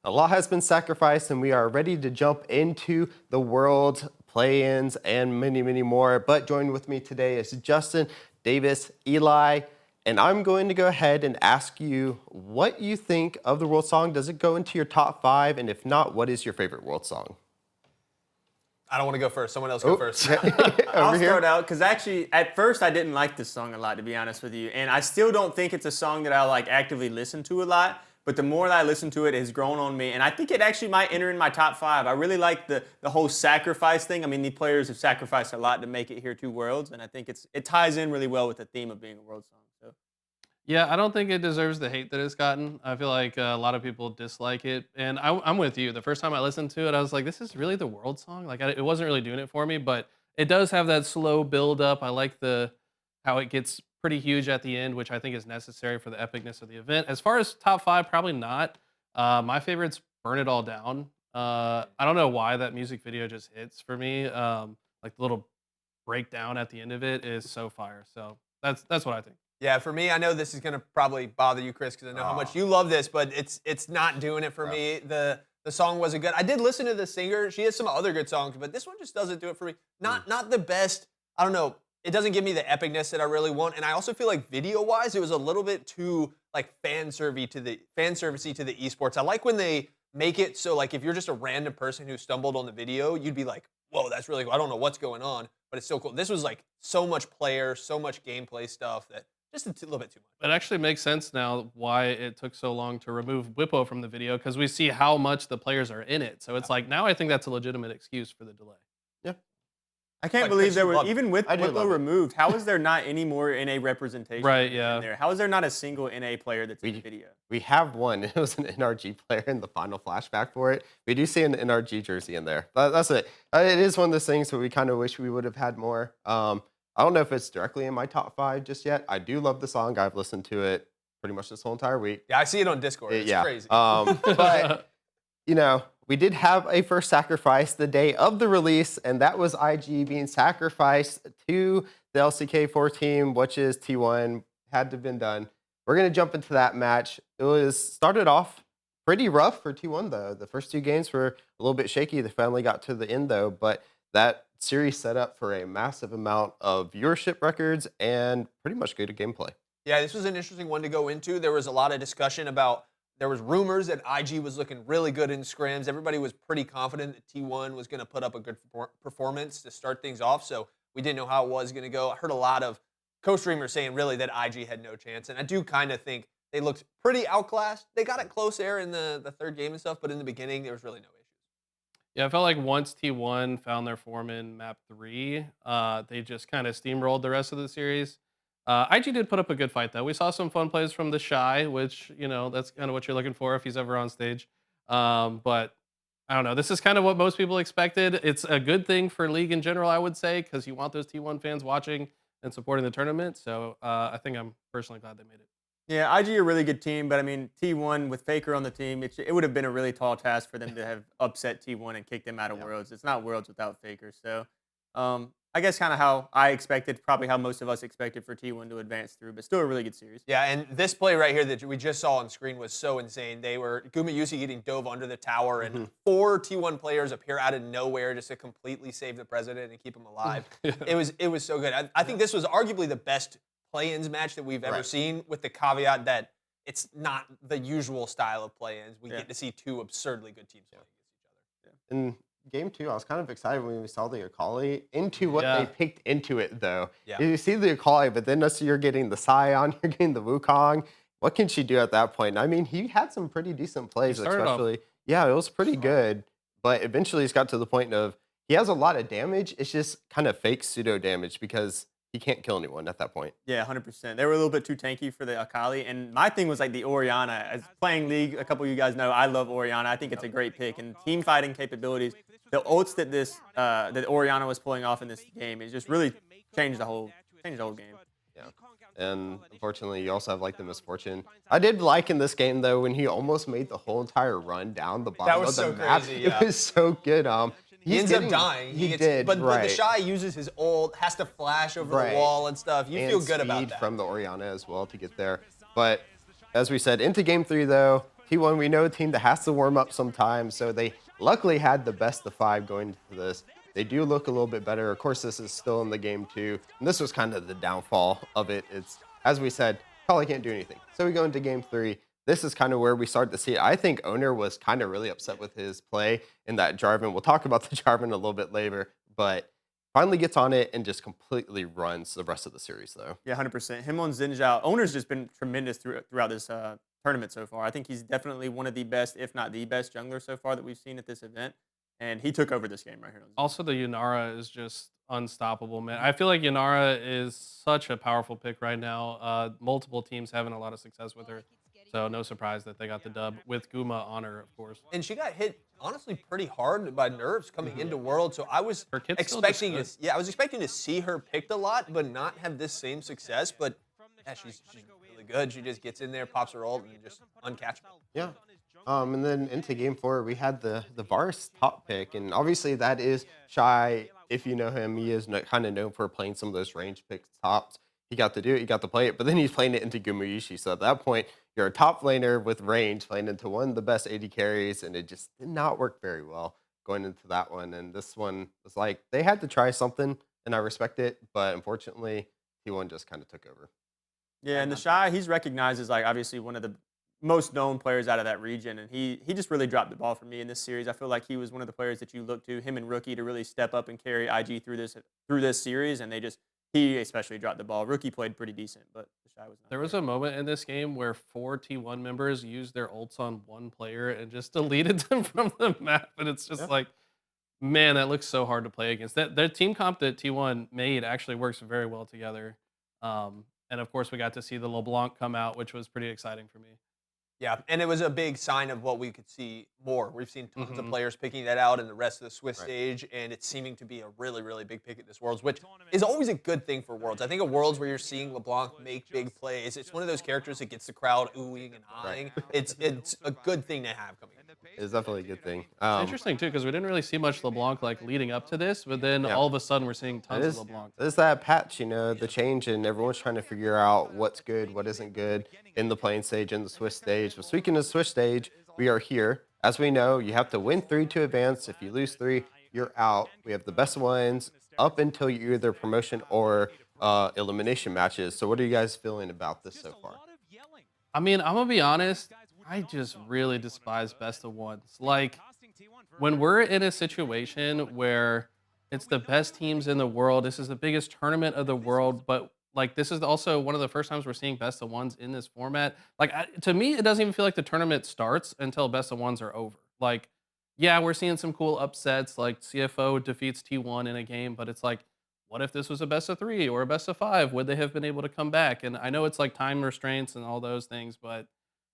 A lot has been sacrificed, and we are ready to jump into the world play-ins and many, many more. But joining with me today is Justin, Davis, Eli, and I'm going to go ahead and ask you what you think of the world song. Does it go into your top 5? And if not, what is your favorite world song? I don't want to go first. Someone else go first. I'll start out because actually, at first, I didn't like this song a lot, to be honest with you. And I still don't think it's a song that I like actively listen to a lot. But the more that I listen to it, it has grown on me. And I think it actually might enter in my top 5. I really like the whole sacrifice thing. I mean, the players have sacrificed a lot to make it here to Worlds. And I think it ties in really well with the theme of being a World song. So. Yeah, I don't think it deserves the hate that it's gotten. I feel like a lot of people dislike it, and I'm with you. The first time I listened to it, I was like, "This is really the world song." Like, it wasn't really doing it for me, but it does have that slow build up. I like how it gets pretty huge at the end, which I think is necessary for the epicness of the event. As far as top 5, probably not. My favorite's "Burn It All Down." I don't know why that music video just hits for me. Like the little breakdown at the end of it is so fire. So that's what I think. Yeah, for me, I know this is going to probably bother you, Chris, because I know how much you love this, but it's not doing it for me. The song wasn't good. I did listen to the singer. She has some other good songs, but this one just doesn't do it for me. Not the best. I don't know. It doesn't give me the epicness that I really want, and I also feel like video-wise, it was a little bit too like fan servicey to the esports. I like when they make it so like if you're just a random person who stumbled on the video, you'd be like, "Whoa, that's really cool." I don't know what's going on, but it's so cool. This was like so much player, so much gameplay stuff that. Just a little bit too much. It actually makes sense now why it took so long to remove Whippo from the video, because we see how much the players are in it. So it's like, now I think that's a legitimate excuse for the delay. Yeah. I can't believe there was, even with Whippo removed, how is there not any more NA representation Right, yeah. in there? How is there not a single NA player that's in the video? We have one. It was an NRG player in the final flashback for it. We do see an NRG jersey in there. But that's it. It is one of those things that we kind of wish we would have had more. I don't know if it's directly in my top 5 just yet. I do love the song. I've listened to it pretty much this whole entire week. Yeah, I see it on Discord. It's crazy. But, you know, we did have a first sacrifice the day of the release, and that was IG being sacrificed to the LCK4 team, which is T1. Had to have been done. We're going to jump into that match. It started off pretty rough for T1, though. The first 2 games were a little bit shaky. They finally got to the end, though. But that series set up for a massive amount of viewership records and pretty much good gameplay. Yeah, this was an interesting one to go into. There was a lot of discussion about, there was rumors that IG was looking really good in scrims. Everybody was pretty confident that T1 was going to put up a good performance to start things off, so we didn't know how it was going to go. I heard a lot of co-streamers saying really that IG had no chance, and I do kind of think they looked pretty outclassed. They got it close there in the third game and stuff, but in the beginning, there was really no issue. Yeah, I felt like once T1 found their form in map 3, they just kind of steamrolled the rest of the series. IG did put up a good fight, though. We saw some fun plays from the Shy, which, you know, that's kind of what you're looking for if he's ever on stage. But I don't know. This is kind of what most people expected. It's a good thing for League in general, I would say, because you want those T1 fans watching and supporting the tournament. So I think I'm personally glad they made it. Yeah, IG a really good team, but I mean, T1 with Faker on the team, it would have been a really tall task for them to have upset T1 and kicked them out of Worlds. It's not Worlds without Faker. So I guess kind of how I expected, probably how most of us expected for T1 to advance through, but still a really good series. Yeah, and this play right here that we just saw on screen was so insane. They were Gumayusi getting dove under the tower, and 4 T1 players appear out of nowhere just to completely save the president and keep him alive. It was so good. I think this was arguably the best play-ins match that we've ever seen, with the caveat that it's not the usual style of play-ins. We get to see 2 absurdly good teams playing against each other. In game 2, I was kind of excited when we saw the Akali into what they picked into it, though. Yeah. You see the Akali, but then you're getting the Sion, you're getting the Wukong. What can she do at that point? I mean, he had some pretty decent plays, especially. Yeah, it was pretty good, but eventually it's got to the point of he has a lot of damage. It's just kind of fake pseudo damage because he can't kill anyone at that point. Yeah, 100%. They were a little bit too tanky for the Akali. And my thing was like the Orianna. As playing League, a couple of you guys know, I love Orianna. I think it's a great pick. And team fighting capabilities, the ults that that Orianna was pulling off in this game, it just really changed the whole game. Yeah. And unfortunately, you also have like the misfortune. I did like in this game though when he almost made the whole entire run down the bottom of the map. Crazy, yeah. It was so good. He ends up dying. He did, but right. the Shy uses his ult, has to flash over the wall and stuff. You feel good about that. From the Orianna as well to get there. But as we said, into game 3 though, T1, we know a team that has to warm up sometimes, so they luckily had the best of 5 going into this. They do look a little bit better. Of course, this is still in the game too, and this was kind of the downfall of it. It's, as we said, probably can't do anything. So we go into game 3. This is kind of where we start to see it. I think Owner was kind of really upset with his play in that Jarvan. We'll talk about the Jarvan a little bit later, but finally gets on it and just completely runs the rest of the series, though. Yeah, 100%. Him on Xin Zhao. Owner's just been tremendous throughout this tournament so far. I think he's definitely one of the best, if not the best, jungler so far that we've seen at this event. And he took over this game right here. Also, the Yanara is just unstoppable, man. I feel like Yanara is such a powerful pick right now. Multiple teams having a lot of success with her. So no surprise that they got the dub with Guma on her, of course. And she got hit honestly pretty hard by nerfs coming into World, so I was Her kit's still expecting just to, I was expecting to see her picked a lot, but not have this same success. But yeah, she's really good. She just gets in there, pops her ult, and just uncatchable. Yeah. And then into game 4, we had the Varus top pick, and obviously that is Shy. If you know him, he is kind of known for playing some of those range picks tops. He got to do it, he got to play it, but then he's playing it into Gumayushi. So at that point, you're a top laner with range playing into one of the best AD carries, and it just did not work very well going into that one. And this one was like, they had to try something, and I respect it, but unfortunately, T1 just kind of took over. Yeah, and the Shy, he's recognized as like obviously one of the most known players out of that region, and he just really dropped the ball for me in this series. I feel like he was one of the players that you look to, him and Rookie, to really step up and carry IG through this series, and he especially dropped the ball. Rookie played pretty decent, but the Shy was not. There was a moment in this game where 4 T1 members used their ults on one player and just deleted them from the map, and it's just like, man, that looks so hard to play against. That team comp that T1 made actually works very well together. And of course, we got to see the LeBlanc come out, which was pretty exciting for me. Yeah, and it was a big sign of what we could see more. We've seen tons of players picking that out in the rest of the Swiss stage, and it's seeming to be a really, really big pick at this Worlds, which is always a good thing for Worlds. I think at Worlds where you're seeing LeBlanc make big plays, it's one of those characters that gets the crowd oohing and eyeing. It's a good thing to have coming in. It's definitely a good thing. It's interesting, too, because we didn't really see much LeBlanc like leading up to this, but then all of a sudden we're seeing tons of LeBlanc. It's that patch, the change, and everyone's trying to figure out what's good, what isn't good in the playing stage, in the Swiss stage. But speaking of Swiss stage, we are here. As we know, you have to win 3 to advance. If you lose 3, you're out. We have the best ones up until you either promotion or elimination matches. So what are you guys feeling about this so far? I mean, I'm going to be honest. I just really despise best of ones. Like, when we're in a situation where it's the best teams in the world, this is the biggest tournament of the world, but like this is also one of the first times we're seeing best of ones in this format. Like, to me, it doesn't even feel like the tournament starts until best of ones are over. Like, yeah, we're seeing some cool upsets, like CFO defeats T1 in a game, but it's like, what if this was a best of 3 or a best of 5? Would they have been able to come back? And I know it's like time restraints and all those things, but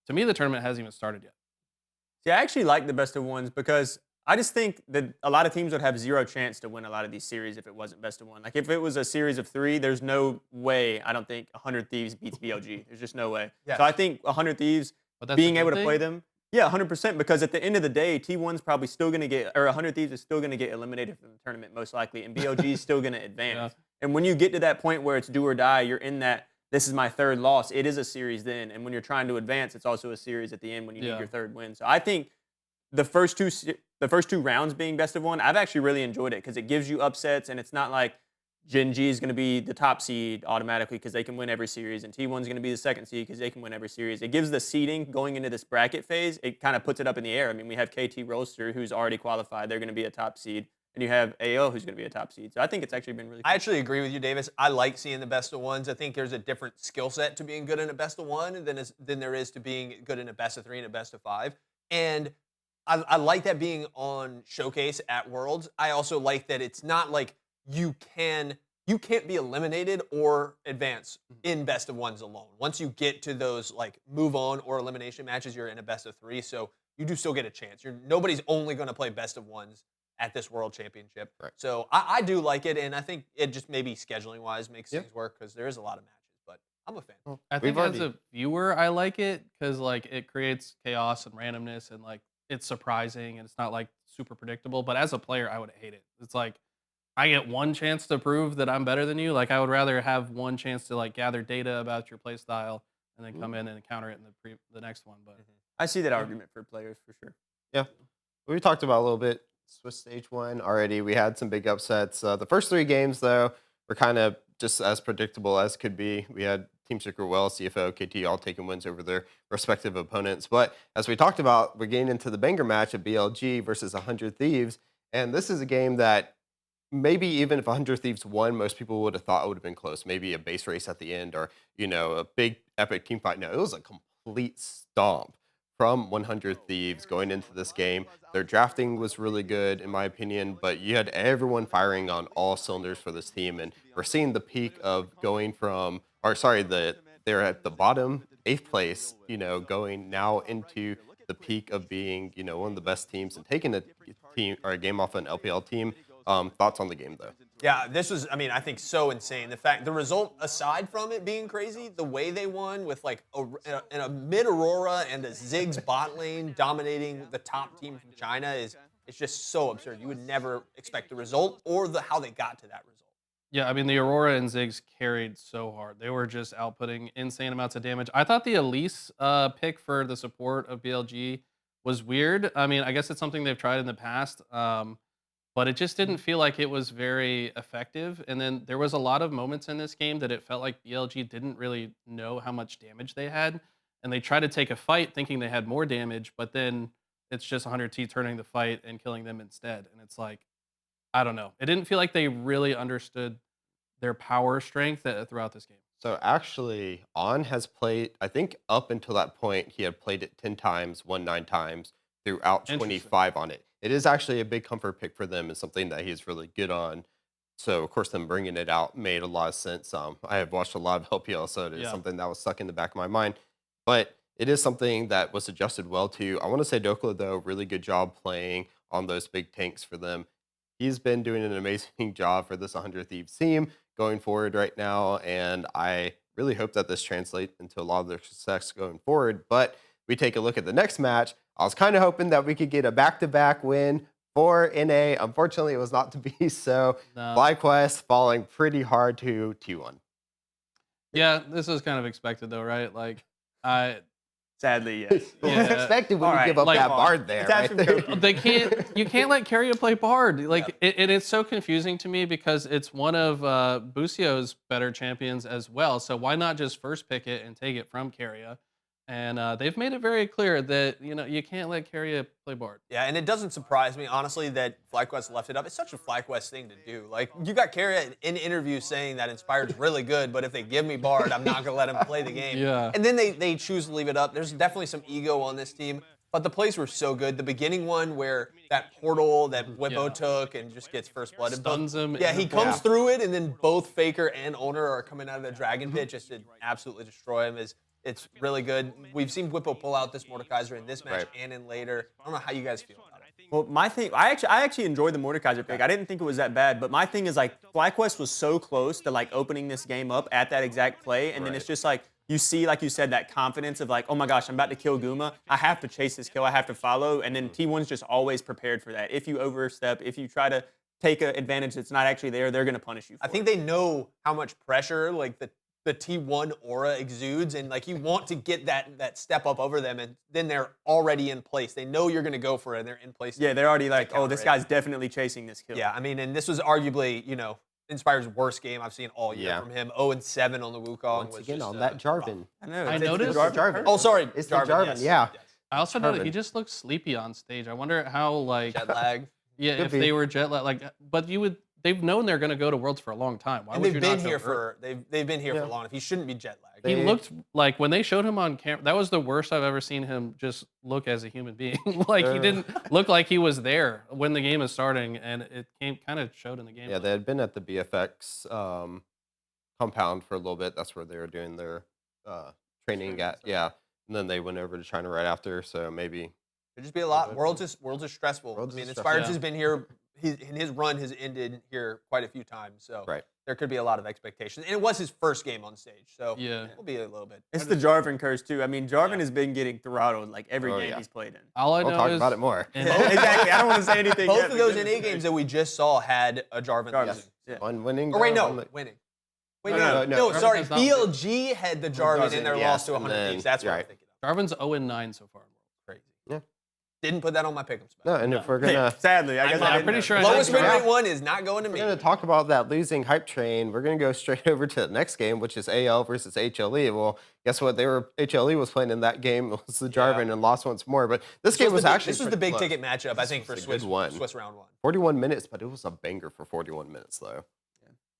to me, the tournament hasn't even started yet. See, I actually like the best of ones because I just think that a lot of teams would have zero chance to win a lot of these series if it wasn't best of one. Like if it was a series of 3, there's no way I don't think 100 Thieves beats BLG. There's just no way. Yes. So I think 100 Thieves being able to play them, yeah, 100%. Because at the end of the day, T1's probably still going to get, or 100 Thieves is still going to get eliminated from the tournament most likely, and BLG is still going to advance. And when you get to that point where it's do or die, you're in that. This is my 3rd loss. It is a series then, and when you're trying to advance, it's also a series at the end when you need your 3rd win. So I think the first two rounds being best of one, I've actually really enjoyed it because it gives you upsets, and it's not like Gen G is going to be the top seed automatically because they can win every series, and T1 is going to be the 2nd seed because they can win every series. It gives the seeding going into this bracket phase. It kind of puts it up in the air. I mean, we have KT Roaster who's already qualified. They're going to be a top seed. And you have AO who's going to be a top seed. So I think it's actually been really cool. I actually agree with you, Davis. I like seeing the best of ones. I think there's a different skill set to being good in a best of 1 than there is to being good in a best of 3 and a best of 5. And I like that being on Showcase at Worlds. I also like that it's not like you can't be eliminated or advance in best of 1s alone. Once you get to those like move on or elimination matches, you're in a best of 3. So you do still get a chance. Nobody's only going to play best of 1s at this World Championship. Right. So I do like it, and I think it just maybe scheduling-wise makes things work because there is a lot of matches, but I'm a fan. Well, I think as a viewer, I like it because like it creates chaos and randomness, and like it's surprising, and it's not like super predictable. But as a player, I would hate it. It's like I get one chance to prove that I'm better than you. Like I would rather have one chance to like gather data about your play style and then come in and counter it in the next one. But I see that argument for players for sure. Yeah. We talked about a little bit Swiss stage 1 already. We had some big upsets. The first 3 games, though, were kind of just as predictable as could be. We had Team Secret Well, CFO, KT all taking wins over their respective opponents. But as we talked about, we're getting into the banger match of BLG versus 100 Thieves. And this is a game that maybe even if 100 Thieves won, most people would have thought it would have been close. Maybe a base race at the end or, a big epic team fight. No, it was a complete stomp from 100 Thieves going into this game. Their drafting was really good, in my opinion, but you had everyone firing on all cylinders for this team. And we're seeing the peak of going from, they're at the bottom, 8th place, going now into the peak of being, one of the best teams and taking a team or a game off an LPL team. Thoughts on the game, though? Yeah, this was, I think so insane. The result, aside from it being crazy, the way they won with like a mid-Aurora and a Ziggs bot lane dominating the top team from China is just so absurd. You would never expect the result or how they got to that result. Yeah, the Aurora and Ziggs carried so hard. They were just outputting insane amounts of damage. I thought the Elise pick for the support of BLG was weird. I guess it's something they've tried in the past. But it just didn't feel like it was very effective. And then there was a lot of moments in this game that it felt like BLG didn't really know how much damage they had. And they tried to take a fight thinking they had more damage, but then it's just 100T turning the fight and killing them instead. And it's like, I don't know. It didn't feel like they really understood their power strength throughout this game. So actually, On has played, I think up until that point, he had played it 10 times, won 9 times, throughout 25 on it. It is actually a big comfort pick for them and something that he's really good on. So, of course, them bringing it out made a lot of sense. I have watched a lot of LPL, so it is something that was stuck in the back of my mind. But it is something that was adjusted well to. I want to say Dokla, though, really good job playing on those big tanks for them. He's been doing an amazing job for this 100 Thieves team going forward right now, and I really hope that this translates into a lot of their success going forward. But we take a look at the next match. I was kind of hoping that we could get a back-to-back win for NA. Unfortunately, it was not to be so. No. FlyQuest falling pretty hard to T1. Yeah, this was kind of expected though, right? Like, Sadly, yes. Yeah. Expected when All you right, give up like- that Bard there. Let's have Right some there. you can't let Carrier play Bard. Like, and it's so confusing to me because it's one of Busio's better champions as well. So why not just first pick it and take it from Carrier? And they've made it very clear that you can't let Carrier play Bard. Yeah, and it doesn't surprise me, honestly, that FlyQuest left it up. It's such a FlyQuest thing to do. Like, you got Carrier in interviews saying that Inspired's really good, but if they give me Bard, I'm not going to let him play the game. Yeah. And then they choose to leave it up. There's definitely some ego on this team, but the plays were so good. The beginning one where that portal that Whippo took and just gets first blooded. Stuns him. Yeah, in the he comes portal. through it, and then both Faker and Owner are coming out of the Dragon Pit just to absolutely destroy him. It's really good. We've seen Whippo pull out this Mordekaiser in this match and in later. I don't know how you guys feel about it. Well, my thing, I actually enjoyed the Mordekaiser pick. I didn't think it was that bad, but my thing is like FlyQuest was so close to like opening this game up at that exact play, and then it's just like you see, like you said, that confidence of like, oh my gosh, I'm about to kill Guma. I have to chase this kill. I have to follow, and then T1's just always prepared for that. If you overstep, if you try to take an advantage that's not actually there, they're going to punish you. I think they know how much pressure like the T1 aura exudes, and like you want to get that step up over them, and then they're already in place. They know you're going to go for it, and they're in place. Yeah, they're already like, oh, this counter it. guy's definitely chasing this kill. Yeah, and this was arguably, Inspired's worst game I've seen all year from him. 0-7 on the Wukong. Once was again, just, on that Jarvan. I know. I noticed- Jarvan. Oh, sorry. It's the Jarvan, yes, yeah. yes. I also know that he Jarvan. just looks sleepy on stage. I wonder how like Jet lag. yeah, Could if be. they were jet lag, like, but they've known they're going to go to Worlds for a long time. Why And would they've you not been go here early? they've been here for long enough. He shouldn't be jet lagged. He They- looked like when they showed him on camera, that was the worst I've ever seen him just look as a human being. Like he didn't look like he was there when the game is starting, and it kind of showed in the game. Yeah, they had been at the BFX compound for a little bit. That's where they were doing their training at. Yeah, and then they went over to China right after. So maybe There'd just be a lot. Worlds is stressful. Worlds is Inspired stressful. has been here. His run has ended here quite a few times. So Right. there could be a lot of expectations. And it was his first game on stage. So Yeah. it'll be a little bit. It's the Jarvan curse too. I mean, Jarvan has been getting throttled like every Oh, game yeah. he's played in. All I we'll know talk is about it more. and- Exactly. I don't want to say anything. Both yet, of but those goodness NA games gracious. that we just saw had a Jarvan Jarvan. losing. Yeah. One winning. Or wait, though, no, one- winning. Wait, No, no, no. sorry. Jarvan's not BLG had the Jarvan in their Yes, loss to and 100 then- Thieves. That's what I'm right. thinking of. Jarvan's 0-9 so far in Worlds. Didn't put that on my pick'em spot. No, and if we're gonna Sadly, I guess I'm I didn't pretty know. sure I Lowest did. win rate one is not going to me. we're gonna talk about that losing hype train, we're gonna go straight over to the next game, which is AL versus HLE. Well, guess what? HLE was playing in that game. It was the Jarvan and lost once more. But this game was actually this was the big pretty ticket matchup, I think, for was a Swiss good one. Swiss round one. 41 minutes, but it was a banger for 41 minutes though.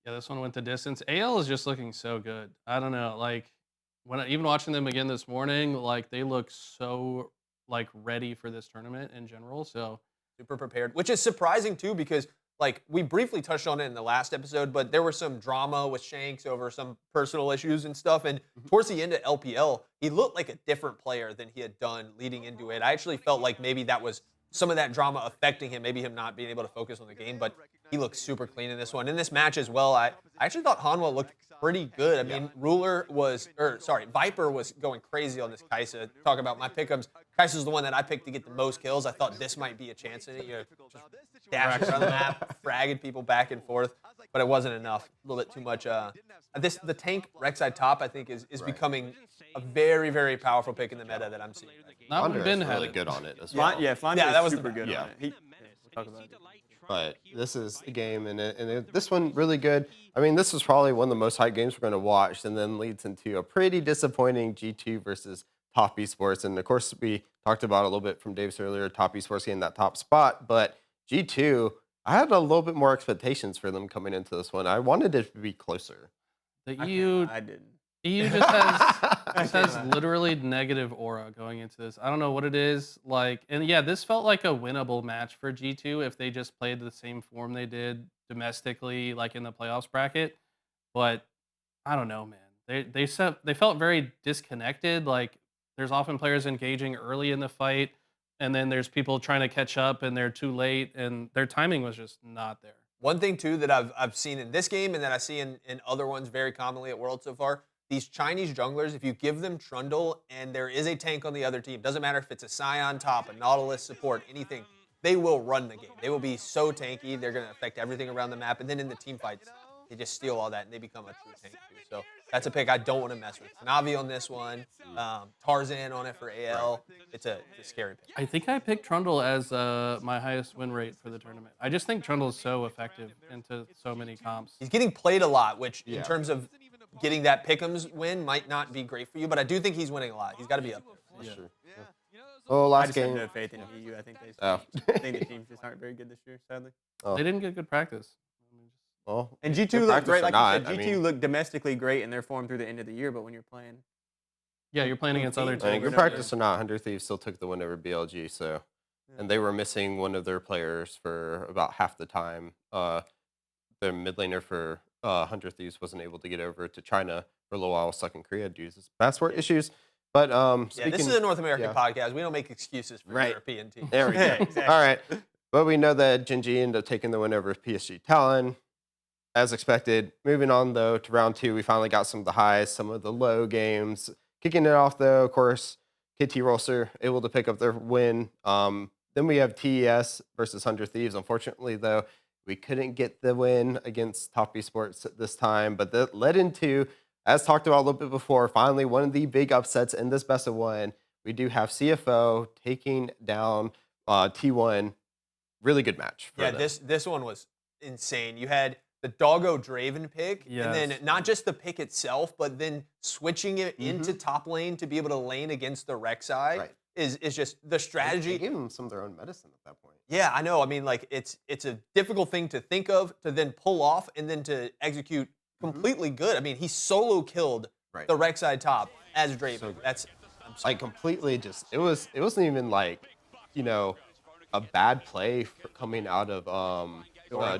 Yeah, this one went the distance. AL is just looking so good. I don't know, like even watching them again this morning, like they look so like ready for this tournament in general. So Super prepared, which is surprising too, because like we briefly touched on it in the last episode, but there was some drama with Shanks over some personal issues and stuff. And towards the end of LPL, he looked like a different player than he had done leading into it. I actually felt like maybe that was some of that drama affecting him, maybe him not being able to focus on the game, but he looked super clean in this one. In this match as well, I actually thought Hanwha looked pretty good. I mean, Viper was going crazy on this Kai'Sa. Talk about my pick'ems. Kai'Sa's the one that I picked to get the most kills. I thought this might be a chance in it. Just dashing around the map, fragging people back and forth, but it wasn't enough. A little bit too much. The tank Rek'Sai top, I think, is becoming a very, very powerful pick in the meta that I'm seeing. not when Flounder Ben is had really it. good on it as well. Flounder Yeah, that was was super good yeah. on it. We'll talk about it. But this is the game, and this one really good. I mean, this was probably one of the most hyped games we're going to watch, and then leads into a pretty disappointing G2 versus Top Esports. And of course, we talked about it a little bit from Davis earlier, Top Esports getting that top spot. But G2, I had a little bit more expectations for them coming into this one. I wanted it to be closer. The EU I didn't. EU just has literally negative aura going into this. I don't know what it is. Like, and yeah, this felt like a winnable match for G2 if they just played the same form they did domestically, like in the playoffs bracket. But I don't know, man. They felt very disconnected. Like, there's often players engaging early in the fight, and then there's people trying to catch up, and they're too late, and their timing was just not there. One thing too that I've seen in this game and that I see in other ones very commonly at World so far, these Chinese junglers, if you give them Trundle and there is a tank on the other team, doesn't matter if it's a Scion top, a Nautilus support, anything, they will run the game. They will be so tanky, they're going to affect everything around the map. And then in the team fights, they just steal all that and they become a true tank too. So that's a pick I don't want to mess with. Navi on this one, Tarzan on it for AL. It's a scary pick. I think I picked Trundle as my highest win rate for the tournament. I just think Trundle is so effective into so many comps. He's getting played a lot, which in terms of getting that pick'ems win might not be great for you, but I do think he's winning a lot. He's got to be up there. Sure. Oh, I last just have game. no faith in EU. I think Oh. I think the teams just aren't very good this year, sadly. They didn't get good practice. Well, And G2 good looked practice great. or Like not, you said, I G2 mean- looked domestically great in their form through the end of the year, but when you're playing, Yeah, you're playing against other teams. I mean, teams. good practice or not, 100 Thieves still took the win over BLG. So, and they were missing one of their players for about half the time. Their mid laner for 100 Thieves wasn't able to get over to China for a little while, stuck in Korea due to passport issues. But Yeah, speaking, this is a North American yeah. podcast. We don't make excuses for Right. European teams. there we go. Exactly. All right, but we know that Genji ended up taking the win over PSG Talon, as expected. Moving on though to round 2, we finally got some of the highs, some of the low games. Kicking it off though, of course, KT Rolster able to pick up their win. Then we have TES versus 100 Thieves. Unfortunately though, we couldn't get the win against Top Esports this time, but that led into, as talked about a little bit before, finally one of the big upsets in this best of 1. We do have CFO taking down T1. Really good match. For Yeah, them. this one was insane. You had the Doggo Draven pick, and then Yes. not just the pick itself, but then switching it into top lane to be able to lane against the Rek'Sai Right. is just the They strategy. gave them some of their own medicine at that point. Yeah, I know. I mean, like it's a difficult thing to think of, to then pull off, and then to execute completely good. I mean, he solo killed Right. the Rek'Sai top as Draven. So good. That's Like completely just it wasn't even like, you know, a bad play for coming out of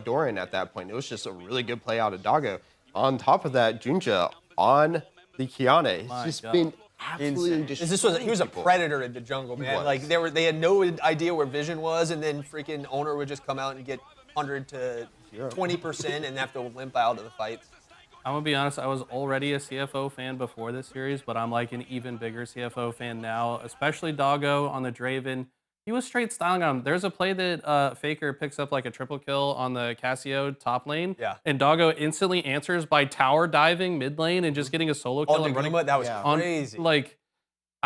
Doran at that point. It was just a really good play out of Doggo. On top of that, Junja on the Kiana. He's My just God. been absolutely Insane. just he was a predator in the jungle, man. was. Like they had no idea where Vision was, and then freaking owner would just come out and get 100 to 20% and have to limp out of the fight. I'm gonna be honest. I was already a CFO fan before this series, but I'm like an even bigger CFO fan now. Especially Doggo on the Draven. He was straight styling on him. There's a play that Faker picks up like a triple kill on the Cassio top lane. Yeah. And Doggo instantly answers by tower diving mid lane and just getting a solo kill On and running Naguma, that was Yeah. on crazy. like.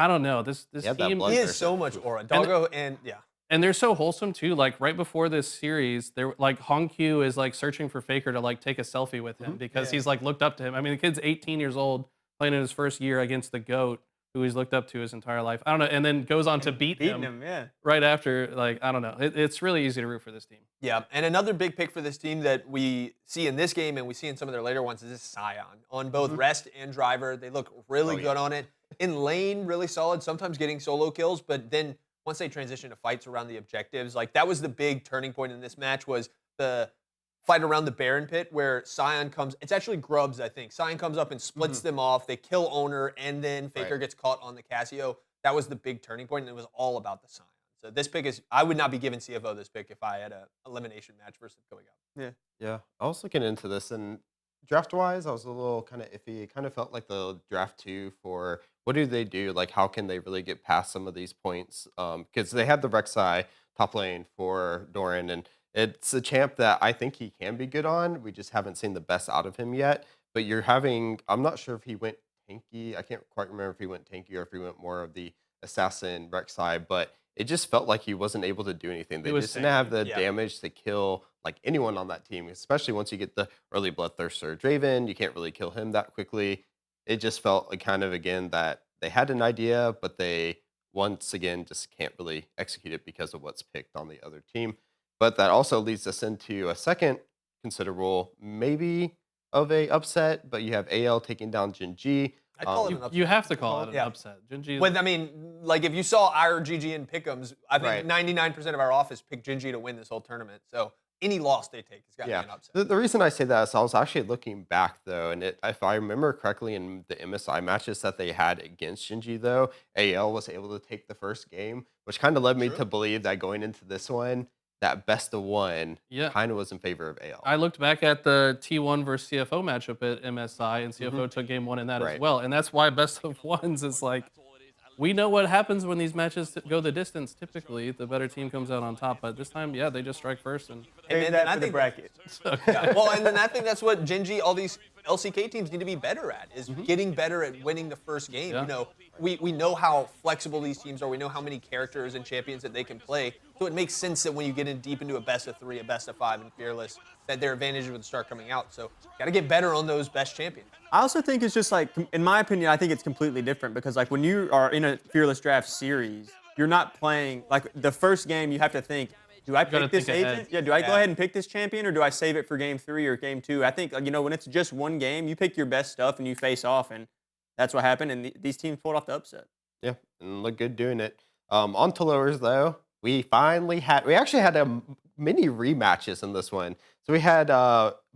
I don't know. This had that team, blood He there, is so much so- aura. Doggo and yeah. and they're so wholesome too. Like right before this series, they're like Hongkyu is like searching for Faker to like take a selfie with him because Yeah. he's like looked up to him. I mean, the kid's 18 years old, playing in his first year against the GOAT, who he's looked up to his entire life. I don't know, and then goes on to beat Beating him him, yeah. right after. Like I don't know, it's really easy to root for this team. Yeah, and another big pick for this team that we see in this game and we see in some of their later ones is this Scion. On both rest and driver, they look really good on it. In lane, really solid, sometimes getting solo kills, but then once they transition to fights around the objectives, like that was the big turning point in this match was the fight around the Baron pit where Scion comes, it's actually Grubs, I think. Scion comes up and splits them off, they kill Owner, and then Faker gets caught on the Casio. That was the big turning point, and it was all about the Scion. So this pick is, I would not be giving CFO this pick if I had an elimination match versus him coming up. Yeah, I was looking into this, and draft-wise, I was a little kind of iffy. It kind of felt like the draft 2 for what do they do? Like, how can they really get past some of these points? Because they had the Rek'Sai top lane for Doran, and it's a champ that I think he can be good on. We just haven't seen the best out of him yet. But you're having, I'm not sure if he went tanky. I can't quite remember if he went tanky or if he went more of the assassin Rek'Sai, but it just felt like he wasn't able to do anything. They was just didn't have the yeah. damage to kill like anyone on that team, especially once you get the early Bloodthirster Draven. You can't really kill him that quickly. It just felt like kind of, again, that they had an idea, but they, once again, just can't really execute it because of what's picked on the other team. But that also leads us into a second considerable, maybe of a upset, but you have AL taking down Gen G. I call it an upset. You have to call it an Yeah. upset. Genji, But I mean, like if you saw our GG in pick'ems, I think Right. 99% of our office picked Genji to win this whole tournament. So any loss they take has got to be an upset. The reason I say that is I was actually looking back, though, and if I remember correctly, in the MSI matches that they had against Shinji, though, AL was able to take the first game, which kind of led me to believe that going into this one, that best of one Yeah. kind of was in favor of AL. I looked back at the T1 versus CFO matchup at MSI, and CFO took game 1 in that as Right. well. And that's why best of ones is like, we know what happens when these matches go the distance. Typically, the better team comes out on top. But this time, yeah, they just strike first. And Save then that I for the think- bracket. Yeah, well, and then I think that's what Genji, all these LCK teams need to be better at, is getting better at winning the first game. Yeah. You know, we know how flexible these teams are. We know how many characters and champions that they can play. So it makes sense that when you get in deep into a best of 3, a best of 5, and Fearless, that their advantages would start coming out. So got to get better on those best champions. I also think it's just like, in my opinion, I think it's completely different because like when you are in a Fearless Draft series, you're not playing, like the first game you have to think, do I gotta pick this think ahead. agent? Yeah, do I go Yeah. ahead and pick this champion or do I save it for game 3 or game 2? I think, you know, when it's just one game, you pick your best stuff and you face off, and that's what happened, and these teams pulled off the upset. Yeah, and look good doing it. On to lowers, though, we actually had a mini rematches in this one. So we had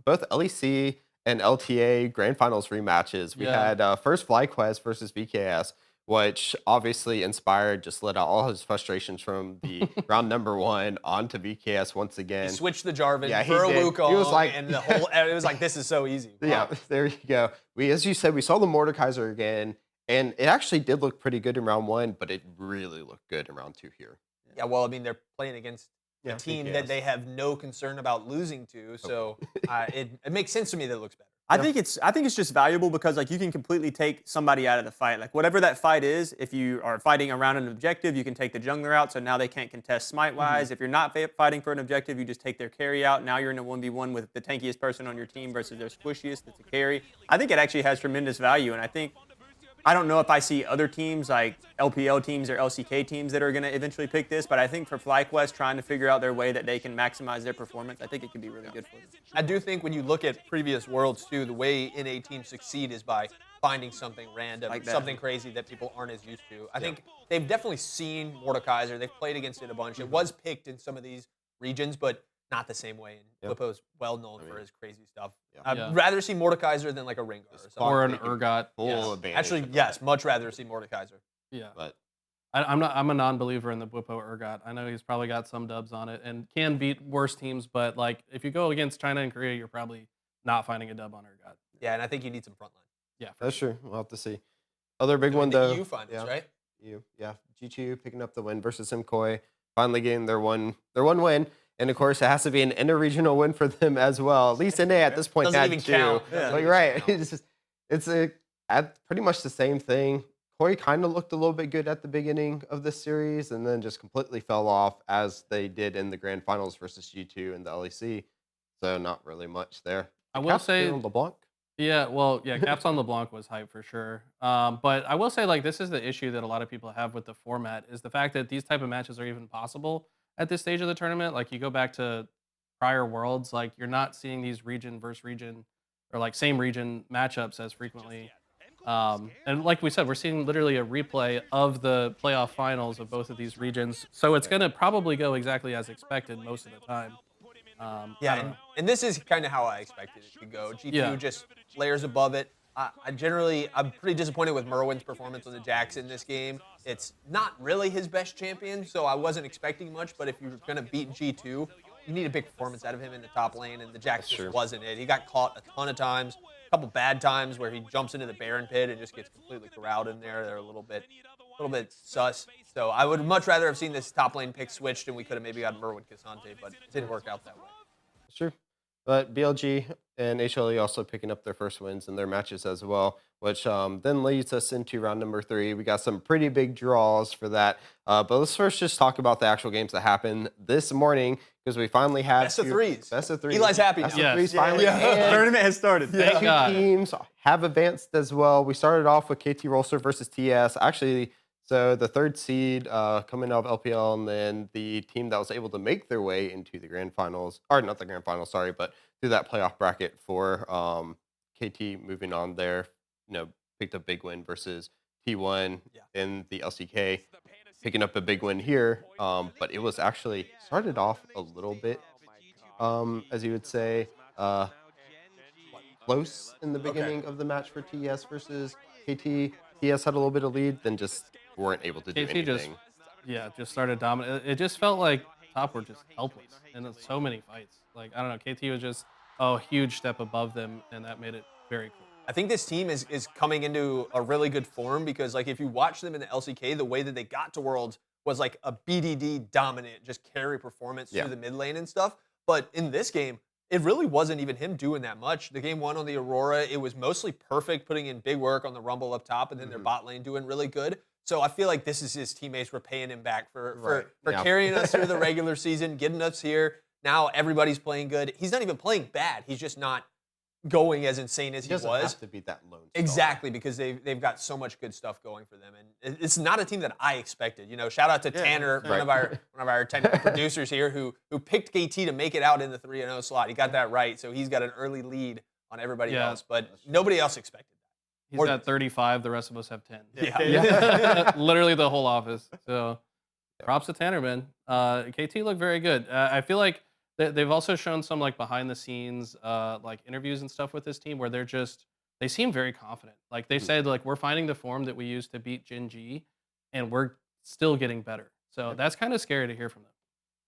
both LEC and LTA grand finals rematches. We Yeah. had first FlyQuest versus VKS, which obviously inspired, just let out all his frustrations from the round number 1 onto VKS once again. He switched the Jarvan Yeah, he for a did. Wukong, He was like- and the whole, it was like, this is so easy. Yeah, there you go. As you said, we saw the Mordekaiser again, and it actually did look pretty good in round 1, but it really looked good in round 2 here. Yeah, well, I mean, they're playing against a Yeah, team VKS. that they have no concern about losing to, so it makes sense to me that it looks better. I think it's just valuable because like you can completely take somebody out of the fight. Like whatever that fight is, if you are fighting around an objective, you can take the jungler out, so now they can't contest smite wise. If you're not fighting for an objective, you just take their carry out. Now you're in a 1v1 with the tankiest person on your team versus their squishiest that's a carry. I think it actually has tremendous value, and I don't know if I see other teams like LPL teams or LCK teams that are going to eventually pick this, but I think for FlyQuest trying to figure out their way that they can maximize their performance, I think it could be really good for them. I do think when you look at previous worlds too, the way NA teams succeed is by finding something random, Like that. something crazy that people aren't as used to. I think they've definitely seen Mordekaiser. They've played against it a bunch. It was picked in some of these regions, but not the same way. And Bwipo's well known for his crazy stuff. I'd Yeah. rather see Mordekaiser than like a Rengar or something. or an Taking Urgot. Full Yes. advantage. Actually, of yes, that. much rather see Mordekaiser. Yeah. But I'm a non-believer in the Bwipo Urgot. I know he's probably got some dubs on it and can beat worse teams, but like if you go against China and Korea, you're probably not finding a dub on Urgot. Yeah, and I think you need some frontline. Yeah. that's true. We'll have to see. Other big I mean, one, the though. EU finals, right? G2 picking up the win versus Simcoe. Finally getting their one win. And of course, it has to be an interregional win for them as well. At least NA at this point Doesn't had even 2. count. Yeah. Doesn't But even you're right. count. It's pretty much the same thing. Koi kind of looked a little bit good at the beginning of this series and then just completely fell off as they did in the grand finals versus G2 and the LEC. So not really much there. I The will Caps say, on LeBlanc. yeah, well, yeah, Caps on LeBlanc was hype for sure. But I will say, like, this is the issue that a lot of people have with the format is the fact that these type of matches are even possible at this stage of the tournament. Like, you go back to prior worlds, like you're not seeing these region versus region or like same region matchups as frequently. And like we said, we're seeing literally a replay of the playoff finals of both of these regions. So it's going to probably go exactly as expected most of the time. I Yeah, don't know. and this is kind of how I expected it to go. Yeah. G2 just layers above it. I'm pretty disappointed with Merwin's performance on the Jax in this game. It's not really his best champion, so I wasn't expecting much. But if you're gonna beat G2, you need a big performance out of him in the top lane, and the Jax just true. wasn't it. He got caught a ton of times, a couple bad times where he jumps into the Baron pit and just gets completely corralled in there. They're a little bit sus. So I would much rather have seen this top lane pick switched, and we could have maybe got Merwin Cassante, but it didn't work out that way. Sure. But BLG and HLE also picking up their first wins in their matches as well, which then leads us into round number 3. We got some pretty big draws for that. But let's first just talk about the actual games that happened this morning because we finally had Best of threes. Best of 3. Eli's happy Best now. of 3s Yes. finally. The And tournament has started. Thank two God. teams have advanced as well. We started off with KT Rolster versus TS. Actually, so the third seed coming out of LPL, and then the team that was able to make their way into the grand finals, or not the grand finals, sorry, but through that playoff bracket for KT moving on there, picked a big win versus T1 in the LCK, picking up a big win here. But it was actually started off a little bit, as you would say, close in the beginning of the match for TS versus KT. TS had a little bit of lead, then just weren't able to do KT just, anything. just started dominant. It just felt like top were just helpless in so many fights. Like, I don't know, KT was just a huge step above them, and that made it very cool. I think this team is coming into a really good form because, like, if you watch them in the LCK, the way that they got to Worlds was like a BDD dominant, just carry performance through the mid lane and stuff. But in this game, it really wasn't even him doing that much. The game 1 on the Aurora, it was mostly perfect, putting in big work on the Rumble up top, and then their bot lane doing really good. So I feel like this is his teammates were paying him back for carrying us through the regular season, getting us here. Now everybody's playing good. He's not even playing bad. He's just not going as insane as he doesn't was. have to be that lone star. Exactly, because they've got so much good stuff going for them, and it's not a team that I expected. Shout out to Tanner, one of our technical producers here, who picked KT to make it out in the 3-0 slot. He got that right, so he's got an early lead on everybody else, but nobody else expected that. He's got 35. The rest of us have 10. Yeah. Literally the whole office. So props to Tanner, man. KT looked very good. I feel like they've also shown some like behind the scenes like interviews and stuff with this team where they seem very confident. Like they said, like we're finding the form that we used to beat Gen G, and we're still getting better. So that's kind of scary to hear from them.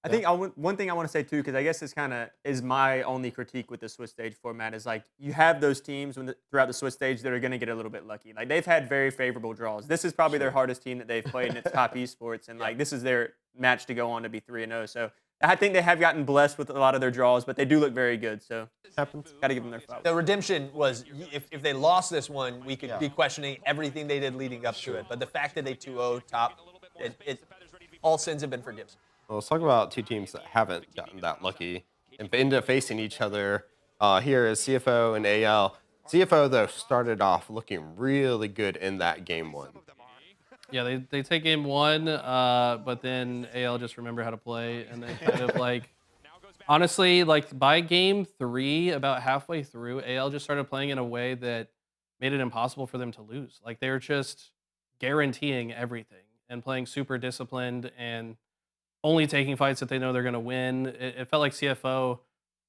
I think one thing I want to say too, because I guess this kind of is my only critique with the Swiss stage format is like you have those teams throughout the Swiss stage that are going to get a little bit lucky. Like they've had very favorable draws. This is probably their hardest team that they've played in its top esports, and like this is their match to go on to be 3-0. So I think they have gotten blessed with a lot of their draws, but they do look very good. So Happens. got to give them their flowers. The redemption was if they lost this one, we could be questioning everything they did leading up to it. But the fact that they 2-0 top, all sins have been forgiven. Well, let's talk about two teams that haven't gotten that lucky and ended up facing each other. Here is CFO and AL. CFO, though, started off looking really good in that game 1. Yeah, they take game 1, but then AL just remember how to play, and then kind of like, honestly, like by game 3, about halfway through, AL just started playing in a way that made it impossible for them to lose. Like they were just guaranteeing everything and playing super disciplined and only taking fights that they know they're going to win. It felt like CFO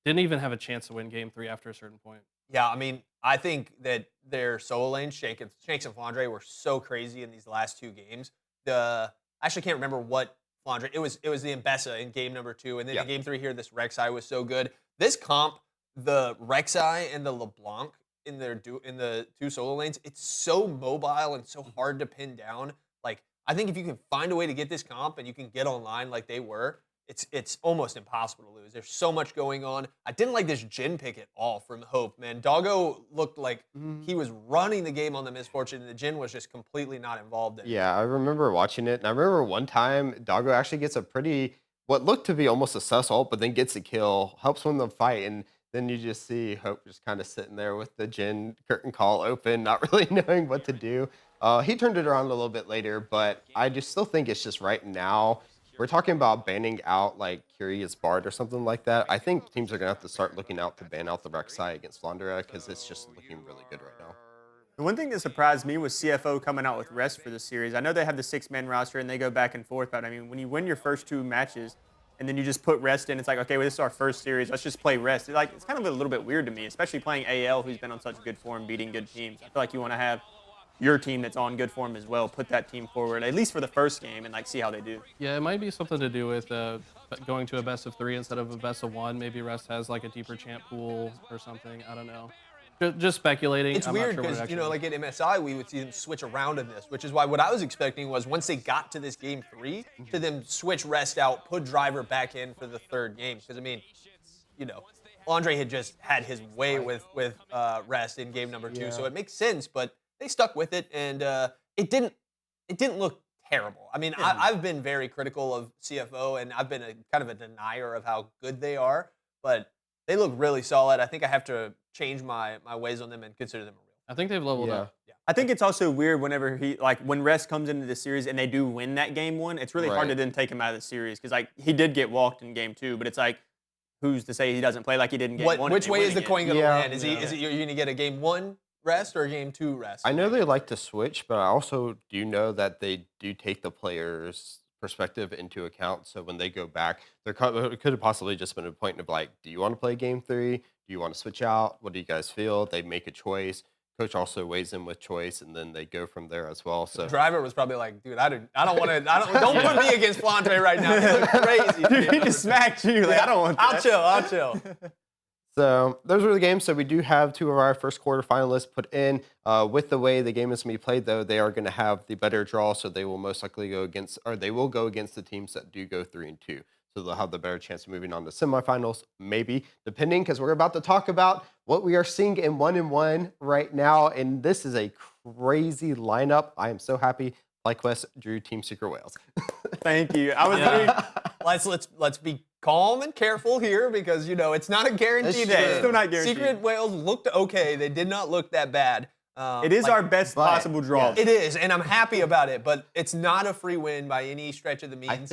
didn't even have a chance to win game 3 after a certain point. Yeah, I mean, I think that their solo lanes, Shanks and Flandre, were so crazy in these last 2 games. I actually can't remember what Flandre. It was the Mbessa in game number 2, and then in game 3 here, this Rek'Sai was so good. This comp, the Rek'Sai and the LeBlanc in the 2 solo lanes, it's so mobile and so hard to pin down. Like I think if you can find a way to get this comp and you can get online like they were, it's almost impossible to lose. There's so much going on. I didn't like this Jin pick at all from Hope, man. Doggo looked like he was running the game on the misfortune, and the Jin was just completely not involved in it. Yeah, I remember watching it, and I remember one time Doggo actually gets a pretty what looked to be almost a sus ult, but then gets a kill, helps win the fight, and then you just see Hope just kind of sitting there with the Jin curtain call open, not really knowing what to do. He turned it around a little bit later, but I just still think it's just right now. We're talking about banning out like Curious Bard or something like that. I think teams are gonna have to start looking out to ban out the Rek'Sai against Flandera because it's just looking really good right now. The one thing that surprised me was CFO coming out with rest for the series. I know they have the 6-man roster and they go back and forth, but I mean, when you win your first 2 matches and then you just put rest in, it's like, okay, well, this is our first series. Let's just play rest. It's kind of a little bit weird to me, especially playing AL, who's been on such good form, beating good teams. I feel like you want to have your team that's on good form as well, put that team forward, at least for the first game, and like see how they do. Yeah, it might be something to do with going to a best of 3 instead of a best of 1. Maybe Rest has like a deeper champ pool or something. I don't know. Just speculating. It's I'm weird not sure because, like at MSI, we would see them switch around in this, which is why what I was expecting was once they got to this game 3, to them switch rest out, put driver back in for the 3rd game. Because, I mean, Andre had just had his way with rest in game number 2, so it makes sense, but they stuck with it, and it didn't look terrible. I mean, I've been very critical of CFO, and I've been kind of a denier of how good they are, but they look really solid. I think I have to change my ways on them and consider them a real. I think they've leveled up. Yeah. I think it's also weird whenever when Rest comes into the series and they do win that game 1, it's really hard to then take him out of the series because he did get walked in game 2, but it's like, who's to say he doesn't play like he did in game 1? Which way is the coin going to land? Is Yeah. it you're going to get a game 1 rest or a game 2 rest? I know they like to switch, but I also do know that they do take the player's perspective into account. So when they go back, it could have possibly just been a point of like, do you want to play game 3? Do you want to switch out? What do you guys feel? They make a choice. Coach also weighs in with choice, and then they go from there as well. So Driver was probably like, dude, I don't want to. Don't put me against Flandre right now. He looks crazy. Dude, he just smacked you. Like, I don't want that. I'll chill. So those were the games. So we do have 2 of our first quarter finalists put in. With the way the game is going to be played, though, they are going to have the better draw. So they will most likely go against the teams that do go 3-2. So they'll have the better chance of moving on to semifinals, maybe, depending, because we're about to talk about what we are seeing in 1-1 right now. And this is a crazy lineup. I am so happy FlyQuest drew Team Secret Whales. Thank you. I was Let's be calm and careful here because it's not a guarantee. It's still not guaranteed. Secret Whales looked okay. They did not look that bad. It is our best possible draw. It is, and I'm happy about it. But it's not a free win by any stretch of the means.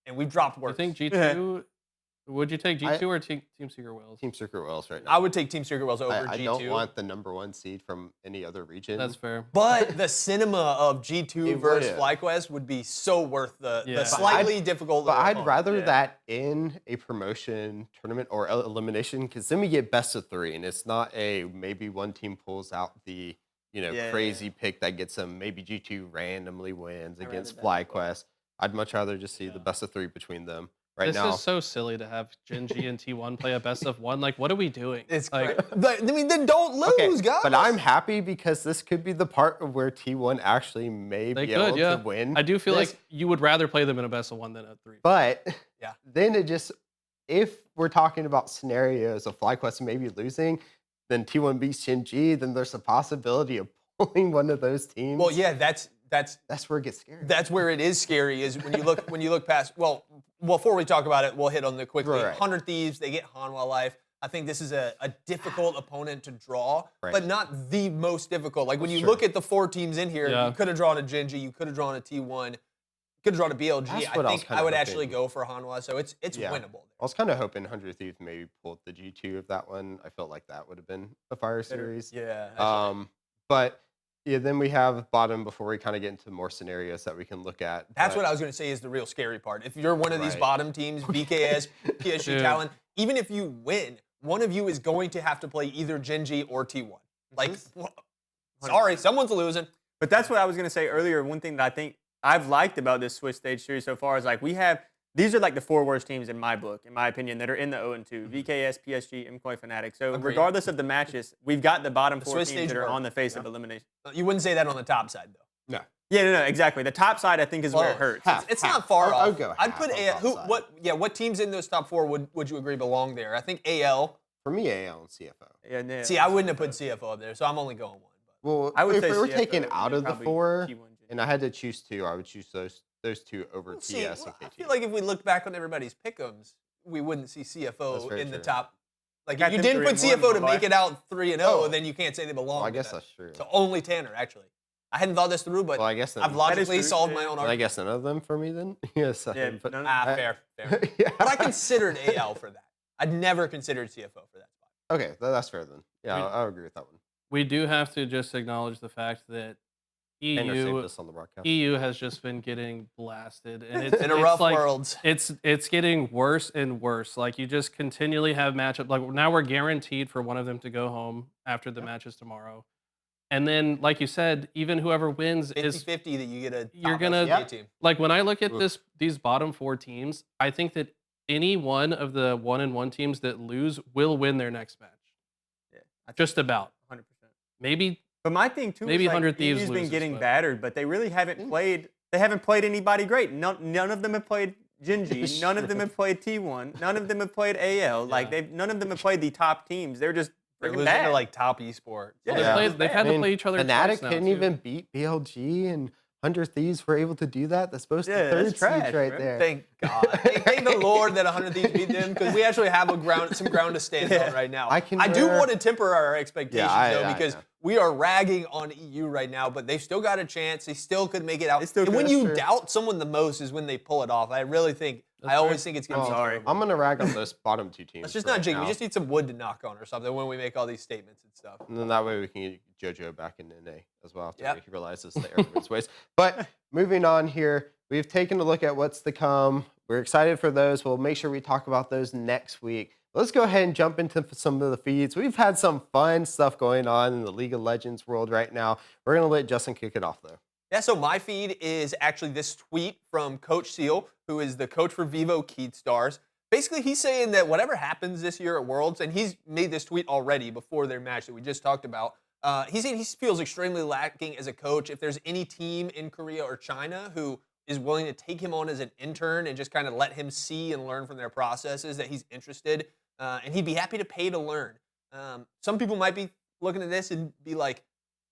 And we've dropped worse. You think G2? Would you take G2 or Team Secret Whales? Team Secret Whales right now. I would take Team Secret Whales over G2. I don't want the #1 seed from any other region. That's fair. But the cinema of G2 versus FlyQuest would be so worth the slightly difficult. But I'd rather that in a promotion tournament or elimination, because then we get best of 3, and it's not maybe one team pulls out the crazy pick that gets them. Maybe G2 randomly wins against FlyQuest. I'd much rather just see the best of 3 between them now. This is so silly to have Genji and T1 play a best of 1. Like, what are we doing? It's like, then don't lose, guys. But I'm happy because this could be the part of where T1 actually may be able to win. I do feel like you would rather play them in a best of 1 than a 3. But then if we're talking about scenarios of FlyQuest maybe losing, then T1 beats Genji, then there's a possibility of pulling one of those teams. Well, yeah, that's where it gets scary. That's where it is scary. Is when you look past. Well, before we talk about it, we'll hit on the quickly. 100 Thieves, they get Hanwha Life. I think this is a difficult opponent to draw, but not the most difficult. Like when you look at the 4 teams in here, you could have drawn a Genji, you could have drawn a T1, you could have drawn a BLG. I think I would actually go for Hanwha, so it's winnable. I was kind of hoping 100 Thieves maybe pulled the G2 of that one. I felt like that would have been a fire series. Yeah. But then we have bottom before we kind of get into more scenarios that we can look at. That's what I was going to say is the real scary part. If you're one of these bottom teams, BKS, PSG Talon, even if you win, one of you is going to have to play either Genji or T1. Like, sorry, someone's losing. But that's what I was going to say earlier. One thing that I think I've liked about this Swiss stage series so far is like these are like the 4 worst teams in my book, in my opinion, that are in the 0-2. VKS, PSG, MKOI, Fnatic. So regardless of the matches, we've got the bottom 4 teams that are on the face of elimination. You wouldn't say that on the top side, though. No. Yeah, no, exactly. The top side, I think, is where it Close. hurts. Half. It's not far I'll off. go I'd half put on AL. top Who? side. What? Yeah. What teams in those top 4 would you agree belong there? I think AL. For me, AL and CFO. Yeah, See, I wouldn't have put CFO up there, so I'm only going 1. But. Well, I would if say we were CFO, taking and out then of the probably 4, T1. and I had to choose 2, I would choose those 2 over Well, TS see, and I KT. feel like if we look back on everybody's pick'ems, we wouldn't see That's CFO very in the true. top. Like, Got if you them didn't put 3-1, CFO to boy. make it out 3-0, Oh. then you can't say they belong. Well, I to guess that. that's true. So only Tanner, actually. I hadn't thought this through, but Well, I guess I've then, logically true, solved yeah. my own well, I argument. guess none of them for me then. Yes. Yeah, but none of- Fair. yeah. But I considered AL for that. I'd never considered CFO for that spot. Okay, that's fair then. Yeah, I'll agree with that one. We do have to just acknowledge the fact that Tanner saved EU us on the broadcast. EU has just been getting blasted, and it's In a it's rough like, world. It's getting worse and worse. Like, you just continually have matchup. Like, now we're guaranteed for one of them to go home after the matches tomorrow, and then, like you said, even whoever wins is 50-50 that you get a You're top gonna- SGA team. like, when I look at Oof. these bottom 4 teams, I think that any one of the 1-1 teams that lose will win their next match. Yeah, I think Just about. 100%. Maybe But my thing too Maybe is like 100 Thieves EU's been loses, getting but- battered, but they really haven't played. They haven't played anybody great. None of them have played Gingy. None of them have played T1. None of them have played AL. Like none of them have played the top teams. They're just They're freaking losing bad. to like top esports. Well, Yeah. they've had to play each other Fnatic twice now, couldn't too. even beat BLG, and 100 Thieves were able to do that. That's supposed Yeah, to third that's trash, siege right bro. there. Thank God. Thank the Lord that 100 Thieves beat them, because we actually have some ground to stand on right now. I can do wear- want to temper our expectations, Yeah, though, I because know. we are ragging on EU right now, but they've still got a chance. They still could make it out. They still And could, when that's you true. doubt someone the most is when they pull it off. I really think, I always think it's going to be Well, terrible. I'm gonna rag on those bottom 2 teams. Let's just for not right jig. We now. just need some wood to knock on or something when we make all these statements and stuff. And then that way we can get JoJo back in NA as well after Yep. he realizes the error of his ways. But moving on here, we've taken a look at what's to come. We're excited for those. We'll make sure we talk about those next week. Let's go ahead and jump into some of the feeds. We've had some fun stuff going on in the League of Legends world right now. We're going to let Justin kick it off, though. Yeah, so my feed is actually this tweet from Coach Seal, who is the coach for Vivo Keat Stars. Basically, he's saying that whatever happens this year at Worlds, and he's made this tweet already before their match that we just talked about, he's saying he feels extremely lacking as a coach. If there's any team in Korea or China who is willing to take him on as an intern and just kind of let him see and learn from their processes, that he's interested, and he'd be happy to pay to learn. Some people might be looking at this and be like,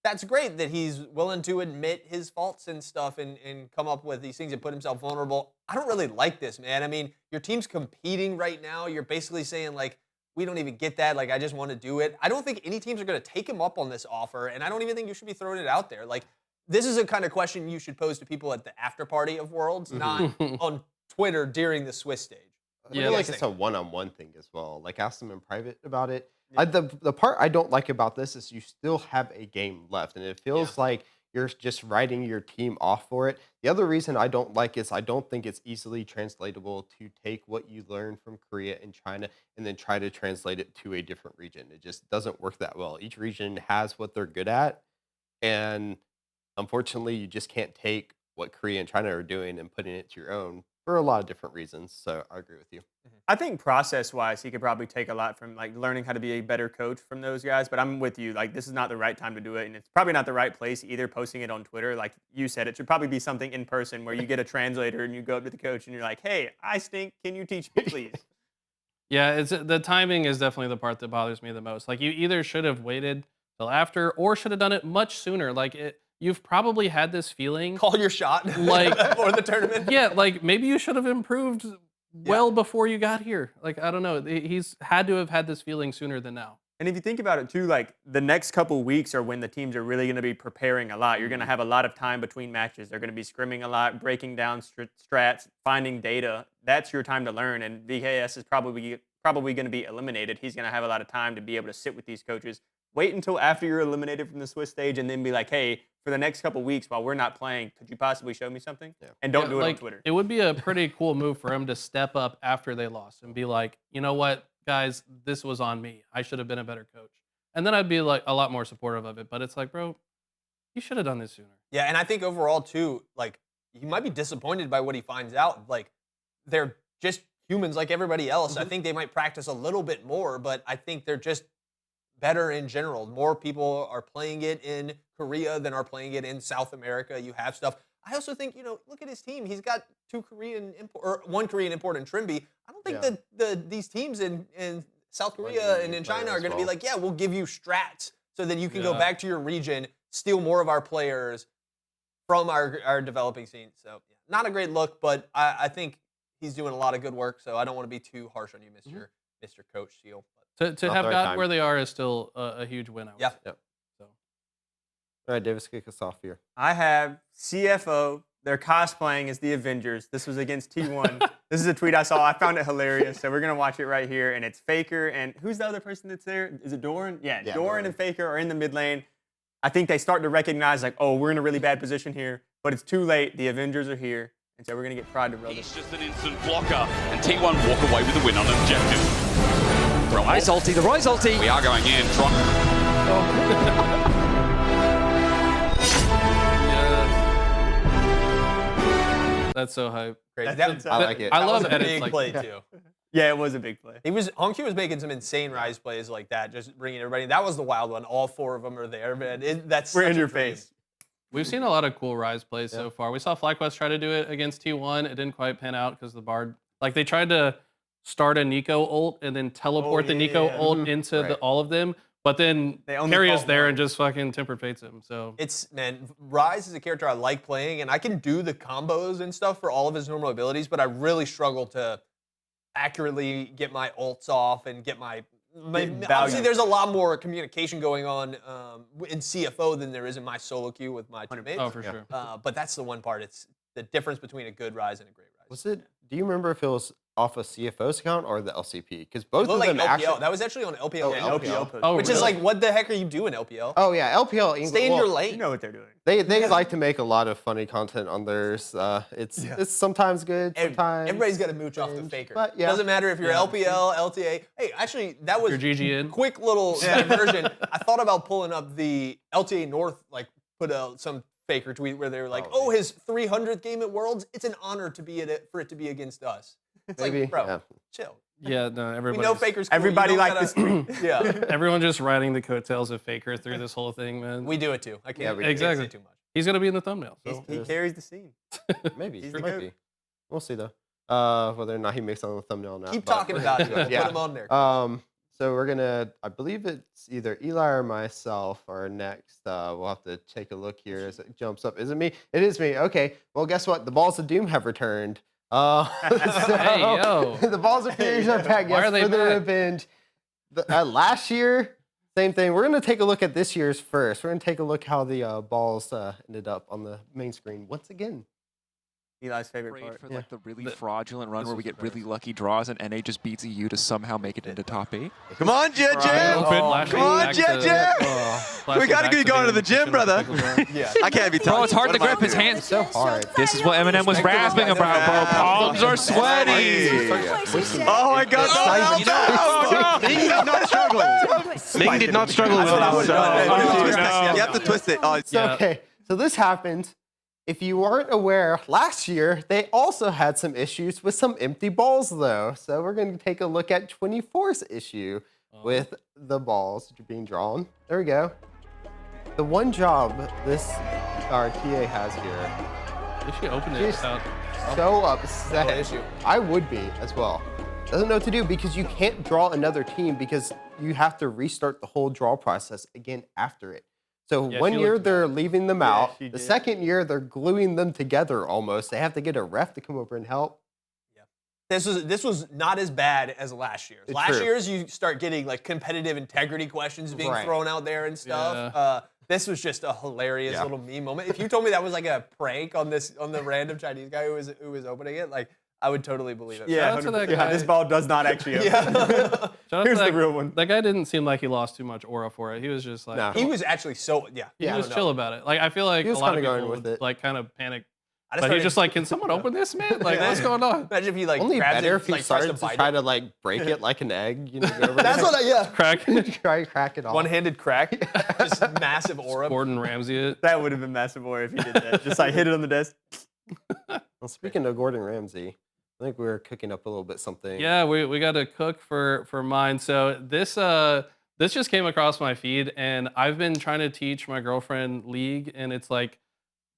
that's great that he's willing to admit his faults and stuff and come up with these things and put himself vulnerable. I don't really like this, man. I mean, your team's competing right now. You're basically saying, like, we don't even get that. Like, I just want to do it. I don't think any teams are going to take him up on this offer, and I don't even think you should be throwing it out there. Like, this is a kind of question you should pose to people at the after party of Worlds, not on Twitter during the Swiss stage. I Yeah, feel like think? it's a one-on-one thing as well. Like, ask them in private about it. The part I don't like about this is you still have a game left, and it feels like you're just writing your team off for it. The other reason I don't like is I don't think it's easily translatable to take what you learn from Korea and China and then try to translate it to a different region. It just doesn't work that well. Each region has what they're good at, and unfortunately, you just can't take what Korea and China are doing and putting it to your own for a lot of different reasons. So I agree with you. I think process-wise, he could probably take a lot from like learning how to be a better coach from those guys. But I'm with you. Like, this is not the right time to do it, and it's probably not the right place either. Posting it on Twitter, like you said, it should probably be something in person where you get a translator and you go up to the coach and you're like, "Hey, I stink. Can you teach me, please?" Yeah, it's the timing is definitely the part that bothers me the most. Like, you either should have waited till after or should have done it much sooner. Like, you've probably had this feeling. Call your shot Like- for the tournament. Yeah, like, maybe you should have improved well before you got here. Like, I don't know. He's had to have had this feeling sooner than now. And if you think about it too, like the next couple weeks are when the teams are really going to be preparing a lot. You're going to have a lot of time between matches. They're going to be scrimming a lot, breaking down strats, finding data. That's your time to learn. And VKS is probably going to be eliminated. He's going to have a lot of time to be able to sit with these coaches. Wait until after you're eliminated from the Swiss stage and then be like, hey, for the next couple weeks while we're not playing, could you possibly show me something? Yeah. And don't Yeah, do it like, on Twitter. It would be a pretty cool move for him to step up after they lost and be like, you know what, guys, this was on me. I should have been a better coach. And then I'd be like a lot more supportive of it. But it's like, bro, you should have done this sooner. Yeah, and I think overall too, like, he might be disappointed by what he finds out. Like, they're just humans like everybody else. I think they might practice a little bit more, but I think they're just better in general. More people are playing it in Korea than are playing it in South America. You have stuff. I also think, look at his team. He's got one Korean import in Trimby. I don't think that these teams in South Korea and in China are going to be like, yeah, we'll give you strats so that you can go back to your region, steal more of our players from our developing scene. So not a great look, but I think he's doing a lot of good work. So I don't want to be too harsh on you, Mr. Coach Seal. To have gotten where they are is still a huge win. I would say. Yep. So. All right, Davis, kick us off here. I have CFO. They're cosplaying as the Avengers. This was against T1. This is a tweet I saw. I found it hilarious. So we're going to watch it right here. And it's Faker. And who's the other person that's there? Is it Doran? Yeah, Doran and Faker are in the mid lane. I think they start to recognize, like, oh, we're in a really bad position here. But it's too late. The Avengers are here. And so we're going to get Pride to brother. He's just an instant blocker. And T1 walk away with the win on objective. Rise ulti, the Rise ulti. We are going in. That's so hype. Great. I like it. I love that was a edits big like play too. Yeah, it was a big play. Honky was making some insane rise plays like that, just bringing everybody. That was the wild one. All 4 of them are there, man. We're in your face. We've seen a lot of cool Rise plays so far. We saw FlyQuest try to do it against T1. It didn't quite pan out because the Bard, like they tried to start a Nico ult and then teleport the Nico ult into all of them, but then Carry is there and just fucking temper fates him. So Rise is a character I like playing, and I can do the combos and stuff for all of his normal abilities, but I really struggle to accurately get my ults off and get my obviously, there's a lot more communication going on in CFO than there is in my solo queue with my teammates. Oh, for sure. But that's the one part. It's the difference between a good Rise and a great Rise. Do you remember if it was off a CFO's account or the LCP? Because both of them LPL. actually. That was actually on LPL. LPL. Which is like, what the heck are you doing, LPL? Oh yeah, LPL. Stay in your lane. You know what they're doing. They like to make a lot of funny content on theirs. It's sometimes good, sometimes. Everybody's got to mooch off the Faker. But yeah. Doesn't matter if you're LPL, LTA. Hey, actually, that was your GGN. Quick little diversion. I thought about pulling up the LTA North, like put some Faker tweet where they were like, "Oh, his 300th game at Worlds. It's an honor for it to be against us." It's like, bro, chill. Yeah, no, everybody. We know Faker's cool. Everybody liked this tweet. Yeah. Everyone just riding the coattails of Faker through this whole thing, man. We do it too. I can't, exactly. say too much. He's gonna be in the thumbnail. So. He carries the scene. Maybe. He's He the might goat. be. We'll see though. Whether or not he makes it on the thumbnail now. Keep talking about it. Put him on there. So we're gonna. I believe it's either Eli or myself are next. We'll have to take a look here as it jumps up. Is it me? It is me. Okay. Well, guess what? The Balls of Doom have returned. Hey, yo. The Balls of Fury are back. Why are they back? Revenge. Last year, same thing. We're gonna take a look at this year's first. We're gonna take a look how the balls ended up on the main screen once again. Eli's favorite part. For like the really fraudulent run where we get really lucky draws and NA just beats EU to somehow make it into top 8. Come on, JJ! Come on, JJ! We gotta get going to the gym, brother. Yeah. I can't be tough. Bro, it's hard to grip his hands. So hard. This is what Eminem was rapping about, bro. Palms are sweaty. Oh my God! Ming did not struggle. Ming did not struggle with that. You have to twist it. Oh, So, okay, so this happened. If you weren't aware, last year, they also had some issues with some empty balls, though. So we're going to take a look at 24's issue with the balls being drawn. There we go. The one job this our TA has here. They should open it She's out. so upset. issue. I would be as well. Doesn't know what to do because you can't draw another team because you have to restart the whole draw process again after it. So Yeah, one she year looked they're leaving them out. she The did. second year they're gluing them together almost. They have to get a ref to come over and help. This was not as bad as last year's. It's Last true. year's you start getting like competitive integrity questions being Right. thrown out there and stuff. Yeah. This was just a hilarious little meme moment. If you told me that was like a prank on the random Chinese guy who was opening it, like I would totally believe it. Yeah, Shout out to that 100%. guy. This ball does not actually open. Yeah. Shout out Here's to the real one. That guy didn't seem like he lost too much aura for it. He was just like, No. He was actually so he Yeah, was chill about it. Like I feel like He a was lot of kinda people going with would, it. like kind of panic. I But he's started- just like, can someone open this, man? Like, Yeah. what's going on? Imagine if he like Only grabs better it, if he like, tries started to bite try it. to like break it like an egg. You know, go over That's there. what I Crack. Try to crack it off. One-handed crack, just massive aura. Gordon Ramsay it. That would have been massive war if he did that. Just like hit it on the desk. Well, speaking of Gordon Ramsay, I think we were cooking up a little bit something. Yeah, we got to cook for mine. So this This just came across my feed, and I've been trying to teach my girlfriend League, and it's like,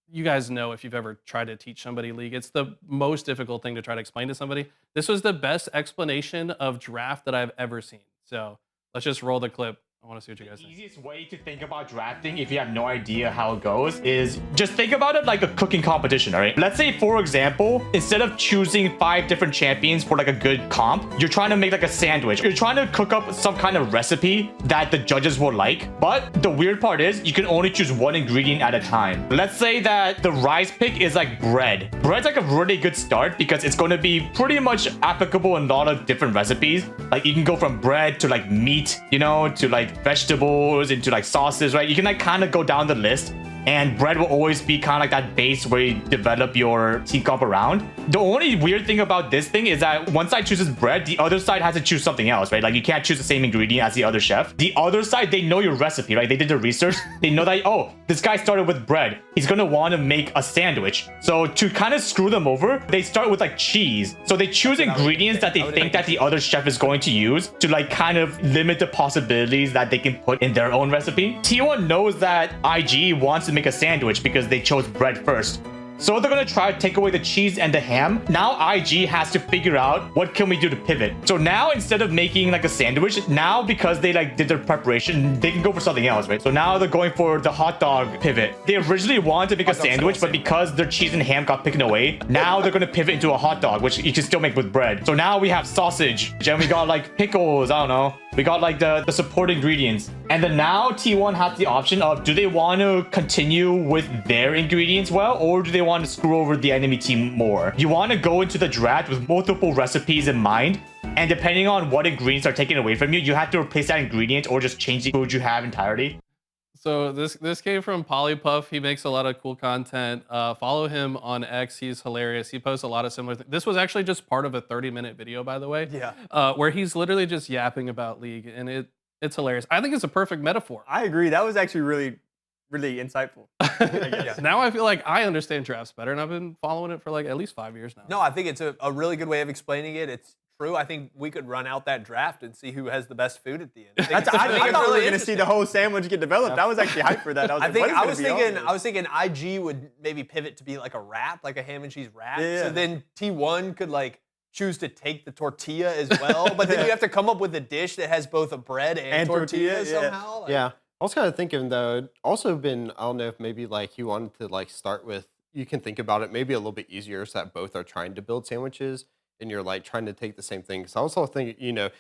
you guys know if you've ever tried to teach somebody League, it's the most difficult thing to try to explain to somebody. This was the best explanation of draft that I've ever seen. So let's just roll the clip. I want to see what you guys The think. easiest way to think about drafting, if you have no idea how it goes, is just think about it like a cooking competition, all right? Let's say, for example, instead of choosing 5 different champions for like a good comp, you're trying to make like a sandwich. You're trying to cook up some kind of recipe that the judges will like. But the weird part is you can only choose one ingredient at a time. Let's say that the rice pick is like bread. Bread's like a really good start because it's going to be pretty much applicable in a lot of different recipes. Like you can go from bread to like meat, you know, to like vegetables, into like sauces, right? You can like kind of go down the list, and bread will always be kind of like that base where you develop your team comp around. The only weird thing about this thing is that one side chooses bread, the other side has to choose something else, right? Like you can't choose the same ingredient as the other chef. The other side, they know your recipe, right? They did the research. They know that, oh, this guy started with bread. He's gonna want to make a sandwich. So to kind of screw them over, they start with like cheese. So they choose ingredients that they think that the other chef is going to use to like kind of limit the possibilities that they can put in their own recipe. T1 knows that IG wants to make a sandwich because they chose bread first. So they're gonna try to take away the cheese and the ham. Now IG has to figure out what can we do to pivot. So now instead of making like a sandwich, now because they like did their preparation, they can go for something else, right? So now they're going for the hot dog pivot. They originally wanted to make a sandwich, but because their cheese and ham got taken away, now they're gonna pivot into a hot dog, which you can still make with bread. So now we have sausage, and we got like pickles, I don't know. We got like the support ingredients. And then now T1 has the option of, do they want to continue with their ingredients well, or do they want to screw over the enemy team more? You want to go into the draft with multiple recipes in mind, and depending on what ingredients are taken away from you, you have to replace that ingredient or just change the food you have entirely. So this came from Polypuff. He makes a lot of cool content. Follow him on X. He's hilarious. He posts a lot of similar things. This was actually just part of a 30-minute video, by the way. Yeah. Where he's literally just yapping about League, and it's hilarious. I think it's a perfect metaphor. I agree. That was actually really insightful. Now I feel like I understand drafts better, and I've been following it for like at least 5 years now. No, I think it's a really good way of explaining it. It's true. I think we could run out that draft and see who has the best food at the end. I thought we were going to see the whole sandwich get developed. I was actually hyped for that. I was thinking IG would maybe pivot to be like a wrap, like a ham and cheese wrap. Yeah. So then T1 could like choose to take the tortilla as well, but then you have to come up with a dish that has both a bread and tortilla somehow. Like, Yeah. I was kind of thinking though, it'd also been, I don't know if maybe like you wanted to like start with, you can think about it maybe a little bit easier so that both are trying to build sandwiches and you're like trying to take the same thing. Because I was also thinking, you know,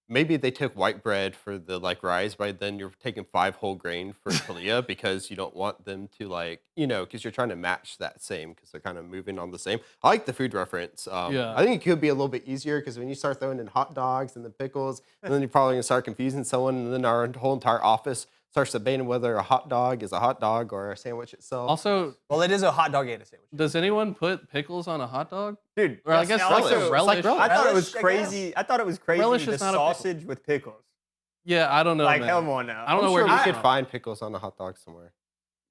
maybe they took white bread for the like rice, but then you're taking 5 whole grain for tortilla because you don't want them to like, you know, because you're trying to match that same because they're kind of moving on the same. I like the food reference. Yeah. I think it could be a little bit easier because when you start throwing in hot dogs and the pickles, and then you're probably gonna start confusing someone, and then our whole entire office starts debating whether a hot dog is a hot dog or a sandwich itself. Also, well, it is a hot dog and a sandwich. does anyone put pickles on a hot dog? Dude, Or I guess also relish. I thought it was Relish, I crazy. I thought it was crazy. Relish The is not a pickle. sausage with pickles. Yeah, I don't know. Like, man. come on now. I don't I'm know where sure he's we could from. find pickles on a hot dog somewhere.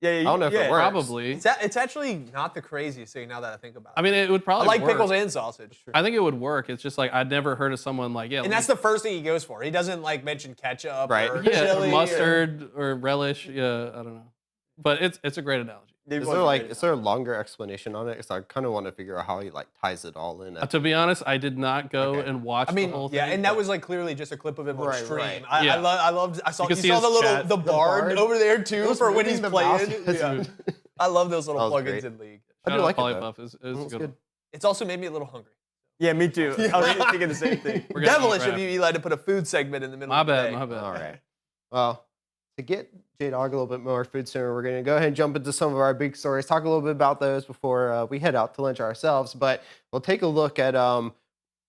Yeah, I don't know if it works. Probably. It's actually not the craziest thing now that I think about it. I mean, it would I probably like work. pickles and sausage. I think it would work. It's just like I'd never heard of someone like, yeah. And that's the first thing he goes for. He doesn't like mention ketchup Right. or yeah, chili or mustard or relish. Yeah, I don't know. But it's a great analogy. Is there a longer explanation on it? Because I kind of want to figure out how he like ties it all in. To be honest, I did not go and watch I mean, the whole thing. yeah, and that was like clearly just a clip of him on Right, stream. right. I saw can you see saw his the little chat. the bard over there too was for when moving he's the playing. mouse. Yeah. I love those little That was plugins great. in League. I do Shout out like it, Polypuff. though. It's It was a good. good. It's also made me a little hungry. Yeah, me too. I was just thinking the same thing. We're gonna Devilish of wrap. you, Eli, to put a food segment in the middle My of the bad, day. my bad. All right. Well, to get J-Dog a little bit more food sooner, we're going to go ahead and jump into some of our big stories, talk a little bit about those before we head out to lunch ourselves. But we'll take a look at,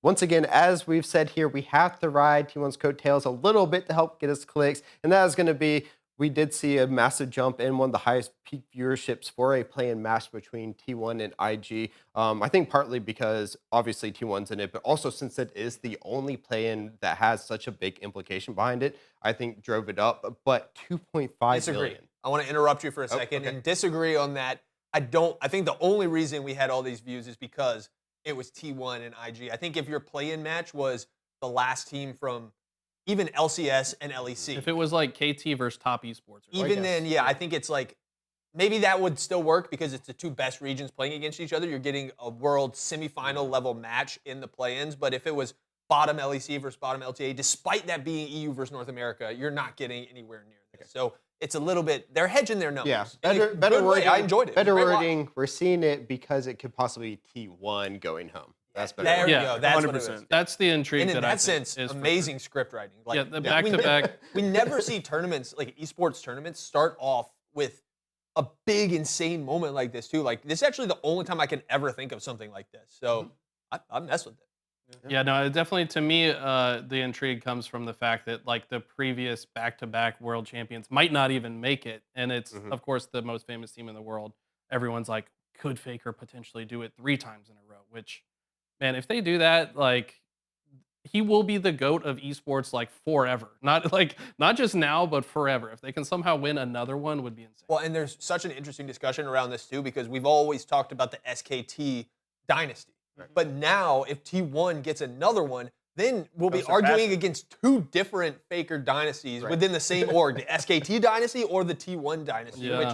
once again, as we've said here, we have to ride T1's coattails a little bit to help get us clicks. And that is going to be, we did see a massive jump in one of the highest peak viewerships for a play-in match between T1 and IG. I think partly because obviously T1's in it, but also since it is the only play-in that has such a big implication behind it, I think drove it up. But 2.5 Disagree. million. I want to interrupt you for a second okay. and disagree on that. I think the only reason we had all these views is because it was T1 and IG. I think if your play-in match was the last team from even LCS and LEC. If it was like KT versus top esports. Even then, yeah, I think it's like maybe that would still work because it's the two best regions playing against each other. You're getting a world semifinal level match in the play-ins. But if it was bottom LEC versus bottom LTA, despite that being EU versus North America, you're not getting anywhere near this. So it's a little bit, they're hedging their numbers. Yeah, In better a good way. wording. I enjoyed it. Better It was a great watch. wording. We're seeing it because it could possibly be T1 going home. That's better. There wording. you go. That's what it 100%. is. That's the intrigue And in that I that think sense, is for amazing script writing. Like, Yeah, the back-to-back. We never see tournaments, like esports tournaments, start off with a big, insane moment like this, too. Like, this is actually the only time I can ever think of something like this. So I mess with it. Yeah, no, it definitely, to me, the intrigue comes from the fact that like the previous back-to-back world champions might not even make it, and it's of course the most famous team in the world. Everyone's like, could Faker potentially do it 3 times in a row? Which, man, if they do that, like, he will be the GOAT of esports like forever. Not just now, but forever. If they can somehow win another one, would be insane. Well, and there's such an interesting discussion around this, too, because we've always talked about the SKT dynasty. But now, if T1 gets another one, then we'll be arguing against 2 different Faker dynasties within the same org, the SKT dynasty or the T1 dynasty, which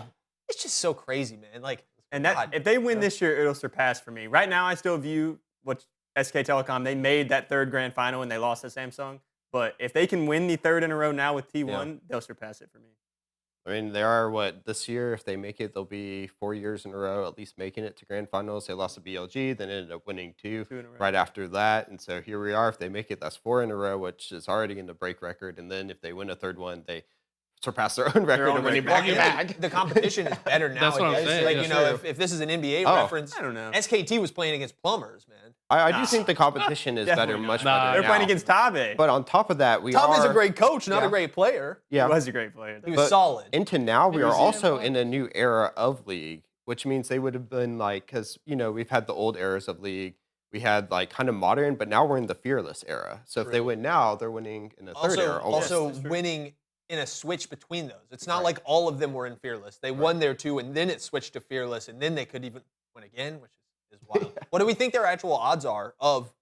it's just so crazy, man. Like, And that if they win this year, it'll surpass for me. Right now, I still view what SK Telecom, they made that 3rd grand final and they lost to Samsung. But if they can win the 3rd in a row now with T1, they'll surpass it for me. I mean, they are this year, if they make it, they'll be 4 years in a row at least making it to grand finals. They lost to BLG, then ended up winning 2 in a row. right after that. And so here we are. If they make it, that's 4 in a row, which is already going to break record. And then if they win a 3rd one, they surpass their own record of winning back to back. The competition is better now. That's what I'm saying. Like, That's you know, true. if this is an NBA Oh, reference, I don't know. SKT was playing against plumbers, man. I do think the competition is better, Definitely much not. better They're now. playing against Tabe. But on top of that, we Tom is are a great coach, not Yeah. a great player. yeah. He was a great player. He was But solid. Into now, we are was also Ian in a new era of League, which means they would have been like, because, you know, we've had the old eras of League. We had like kind of modern, but now we're in the fearless era. So if they win now, they're winning in the 3rd era. Almost. Also winning in a switch between those. It's not like all of them were in Fearless. They won their 2, and then it switched to Fearless, and then they could even win again, which is wild. What do we think their actual odds are of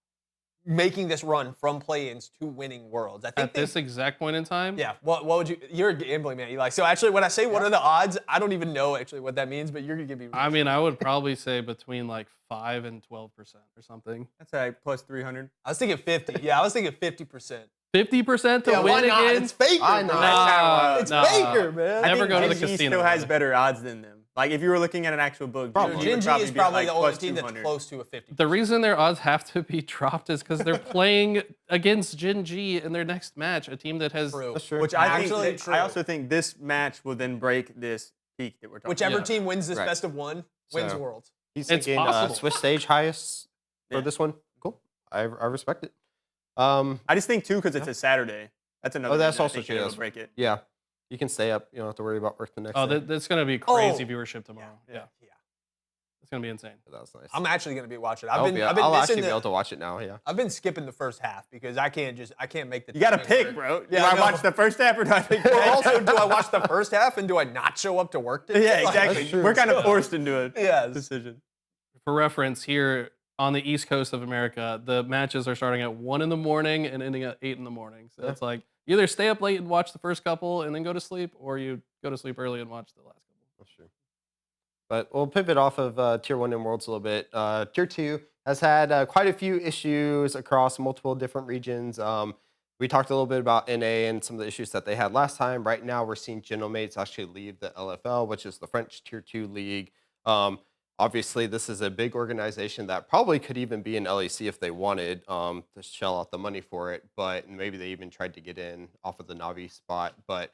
making this run from play-ins to winning Worlds? I think At this exact point in time, yeah. What would you? You're a gambling man, Eli. So actually, when I say what are the odds, I don't even know actually what that means, but you're gonna give me. I mean, I would probably say between like 5 and 12% or something. That's like plus 300. I was thinking 50. Yeah, I was thinking 50%. 50% to Yeah, win why not? again? It's Faker. I know. bro. Nah, It's nah. Faker, man. Never I go to think the Gen G casino. still has ever. better odds than them. Like if you were looking at an actual book, Probably. Gen G is be probably like the only plus team that's 200. close to a 50. The reason their odds have to be dropped is because they're playing against Gen G in their next match, a team that has. True. That's true. Which I Actually think. true. I also think this match will then break this peak that we're talking Whichever about. team wins this Right. best of 1 wins So- Worlds. He's It's thinking possible. Swiss stage highest for Yeah. this one. Cool. I respect it. I just think too because it's a Saturday. That's another. Oh, that's reason I also think true. it'll That's- break it. Yeah. You can stay up. You don't have to worry about work the next Oh, day. that's going to be crazy Oh. viewership tomorrow. Yeah. It's going to be insane. That was nice. I'm actually gonna be watching. I'll I've been actually missing be the. able to watch it now. Yeah. I've been skipping the first half because I can't make the. You got to timing pick, work. bro. Yeah, do I I know. watch the first half or do I pick? Or also, do I watch the first half and do I not show up to work today? Yeah, Like, exactly. true. We're kind of forced into a Yes. decision. For reference, here on the East Coast of America, the matches are starting at 1 in the morning and ending at 8 in the morning. So it's like you either stay up late and watch the first couple and then go to sleep, or you go to sleep early and watch the last couple. That's true. But we'll pivot off of Tier 1 and Worlds a little bit. Tier 2 has had quite a few issues across multiple different regions. We talked a little bit about NA and some of the issues that they had last time. Right now, we're seeing Genomates actually leave the LFL, which is the French Tier 2 league. Obviously, this is a big organization that probably could even be in LEC if they wanted to shell out the money for it. But maybe they even tried to get in off of the Navi spot. But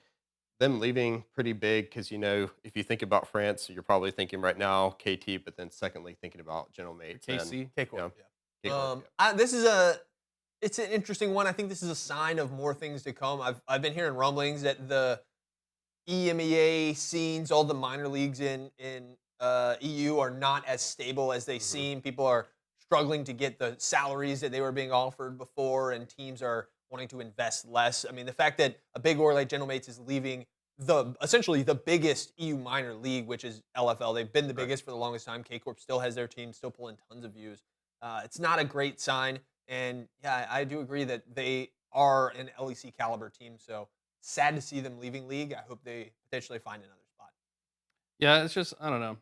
them leaving pretty big because, you know, if you think about France, you're probably thinking right now KT, but then secondly thinking about Genomates. KC. K-Corp, Yeah. yeah. Yeah. This is it's an interesting one. I think this is a sign of more things to come. I've been hearing rumblings that the EMEA scenes, all the minor leagues in EU are not as stable as they seem. People are struggling to get the salaries that they were being offered before, and teams are wanting to invest less. I mean, the fact that a big org like Genomates is leaving essentially the biggest EU minor league, which is LFL. They've been the biggest for the longest time. K-Corp still has their team, still pulling tons of views. It's not a great sign. And yeah, I do agree that they are an LEC caliber team. So sad to see them leaving league. I hope they potentially find another spot. Yeah, it's just I don't know.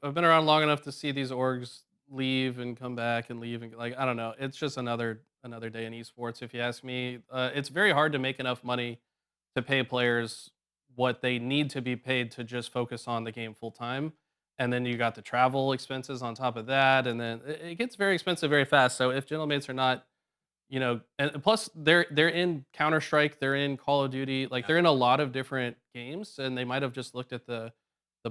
I've been around long enough to see these orgs leave and come back and leave and like I don't know. It's just another day in esports. If you ask me, it's very hard to make enough money to pay players what they need to be paid to just focus on the game full time. And then you got the travel expenses on top of that, and then it gets very expensive very fast. So if Gentlemates are not, and plus they're in Counter Strike, they're in Call of Duty, like they're in a lot of different games, and they might have just looked at the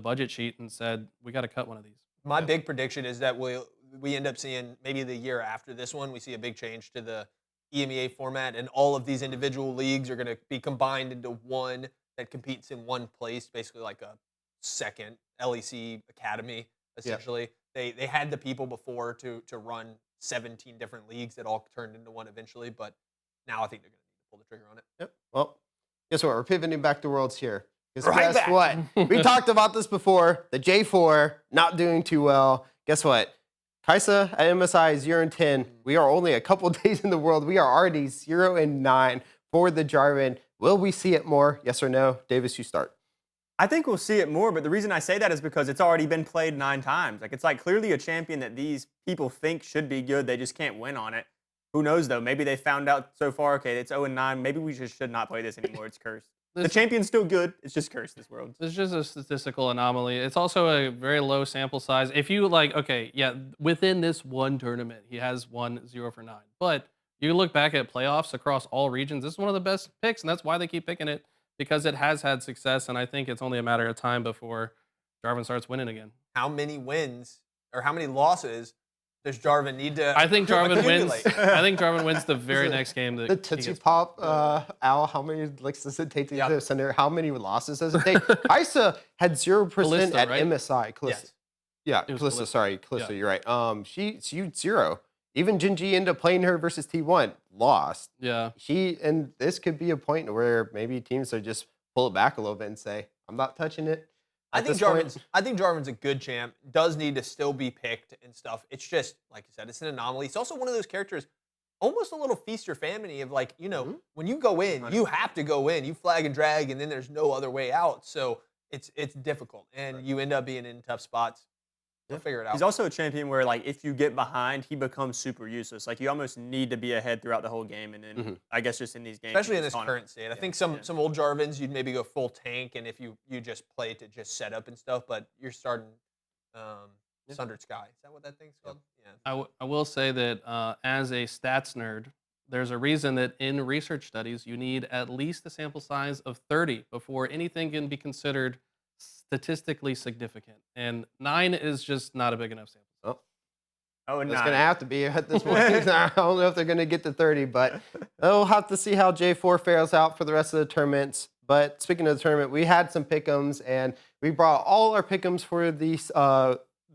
budget sheet and said, we got to cut one of these. My big prediction is that we end up seeing maybe the year after this one, we see a big change to the EMEA format, and all of these individual leagues are going to be combined into one that competes in one place, basically like a second LEC academy, essentially. They had the people before to run 17 different leagues that all turned into one eventually, but now I think they're going to need to pull the trigger on it. Yep. Well, guess what? We're pivoting back to Worlds here. Because Right guess back. what? We talked about this before. The J4 not doing too well. Guess what? Kaisa at MSI 0-10. We are only a couple days in the world. We are already 0-9 for the Jarvan. Will we see it more? Yes or no? Davis, you start. I think we'll see it more, but the reason I say that is because it's already been played 9 times. Like, it's like clearly a champion that these people think should be good. They just can't win on it. Who knows, though? Maybe they found out so far, okay, it's 0-9. Maybe we just should not play this anymore. It's cursed. The champion's still good. It's just cursed, this world. It's just a statistical anomaly. It's also a very low sample size. If you within this one tournament, he has won 0 for 9. But you look back at playoffs across all regions, this is one of the best picks, and that's why they keep picking it, because it has had success, and I think it's only a matter of time before Jarvan starts winning again. How many wins or how many losses does Jarvan need to I think Jarvan wins. accumulate? I think Jarvan wins the very next game. The Tootsie Pop, Al, how many licks does it take to get to the center? How many losses does it take? Kaisa had 0% Calista, at right? MSI. Calista. Yes. Yeah, It was Calista, Calista. sorry. Calista, Yeah. you're right. She 0. Even Jinji ended up playing her versus T1, lost. Yeah. And this could be a point where maybe teams are just pull it back a little bit and say, I'm not touching it. I think Jarvan's a good champ. Does need to still be picked and stuff. It's just like you said, it's an anomaly. It's also one of those characters, almost a little feast or famine of like, when you go in, you have to go in. You flag and drag, and then there's no other way out. So it's difficult, and you end up being in tough spots. They'll figure it out. He's also a champion where, like, if you get behind, he becomes super useless. Like, you almost need to be ahead throughout the whole game, and then I guess just in these games, Especially in it's this on current state. I think some old Jarvans, you'd maybe go full tank, and if you just play to just set up and stuff, but you're starting Sundered Sky. Is that what that thing's called? Yeah. I will say that as a stats nerd, there's a reason that in research studies, you need at least a sample size of 30 before anything can be considered statistically significant. And 9 is just not a big enough sample. Oh, and It's going to have to be at this point. I don't know if they're going to get to 30, but we'll have to see how J4 fares out for the rest of the tournaments. But speaking of the tournament, we had some pick'ems, and we brought all our pick'ems for these,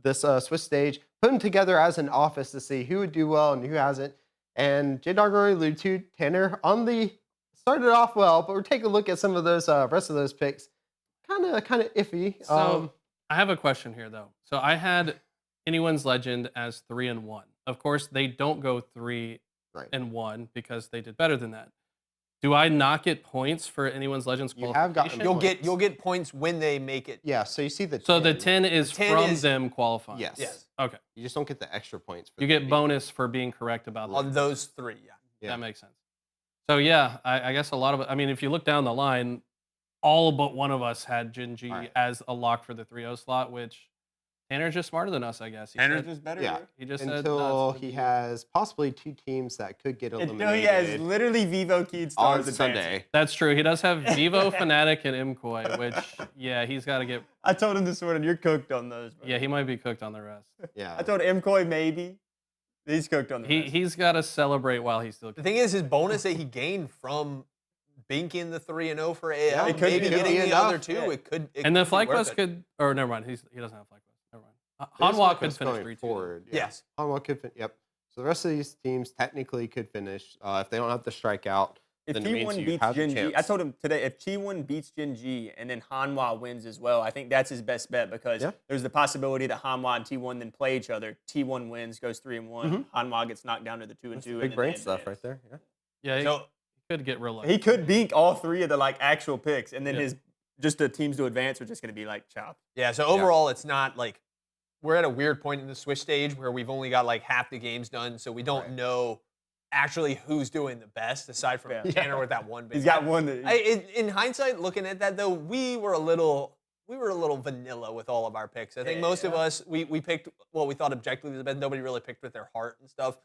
this Swiss stage, put them together as an office to see who would do well and who hasn't. And J-Dog already alluded to, Tanner started off well, but we're taking a look at some of those rest of those picks. Kind of iffy. So I have a question here, though. So I had Anyone's Legend as 3-1. Of course, they don't go 3-1 because they did better than that. Do I not get points for Anyone's Legends You have qualification? gotten You'll get points when they make it. Yeah, so you see the 10. So the 10 is 10 from is- them qualifying. Yes. Okay. You just don't get the extra points. For You the get bonus for being correct about that. On those 3, yeah. That makes sense. So yeah, I guess a lot of it. I mean, if you look down the line, all but one of us had Jinji as a lock for the 3-0 slot, which Tanner's just smarter than us, I guess. Tanner's just better. Yeah. He just Until said he has possibly 2 teams that could get eliminated. Until he has literally Vivo keyed on stars Sunday. That's true. He does have Vivo, Fnatic, and Imkoi, which, yeah, he's got to get. I told him this morning, you're cooked on those, bro. Yeah, he might be cooked on the rest. Yeah. I told Mcoy maybe. He's cooked on the rest. He's got to celebrate while he's still. The thing is, his bonus that he gained from binking the 3-0 for AL, Yeah, it could maybe be getting the enough. other 2, Yeah. it could. And the could be worth FlyQuest it. could, or never mind, he doesn't have FlyQuest. Never mind. There's Hanwha could focus finish going 3-2. forward. Yeah. Yes. Hanwha could yep. So the rest of these teams technically could finish if they don't have to strike out. If then it means T1 you beats have the Gen G, chance. I told him today, if T1 beats Gen G and then Hanwha wins as well, I think that's his best bet because there's the possibility that Hanwha and T1 then play each other. T1 wins, goes 3-1. Hanwha gets knocked down to the 2-2. Big brain stuff right there. Yeah. Yeah, So Could get real lucky. He could beat all 3 of the like actual picks, and then the teams to advance are just going to be like chopped. Yeah. So overall, it's not like we're at a weird point in the Swiss stage where we've only got like half the games done, so we don't know actually who's doing the best aside from Tanner with that one. He's got one. In hindsight, looking at that though, we were a little vanilla with all of our picks. I think most of us we picked what we thought objectively was the best. Nobody really picked with their heart and stuff.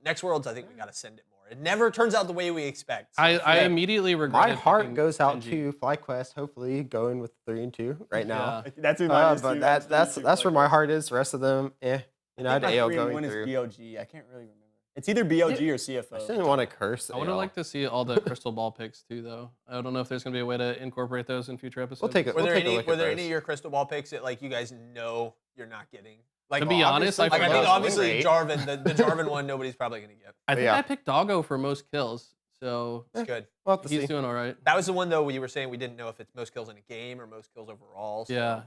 Next Worlds, I think we got to send it more. It never turns out the way we expect. So I immediately regret. My heart goes out to FlyQuest. Hopefully, going with 3-2 right now. That's who mine is but too. that's where my heart is. The rest of them, You know, I had AL going 3-1 through. is BLG. I can't really remember. It's either BLG or CFO. I just didn't want to curse. I would have liked to see all the crystal ball picks too, though. I don't know if there's going to be a way to incorporate those in future episodes. We'll take it. Were there any of your crystal ball picks that like you guys know you're not getting? Like, to be honest, I think obviously great. Jarvan, the Jarvan one, nobody's probably gonna get. I think I picked Doggo for most kills, so It's good. We'll have to he's see. doing all right. That was the one though where you were saying we didn't know if it's most kills in a game or most kills overall. So. Yeah.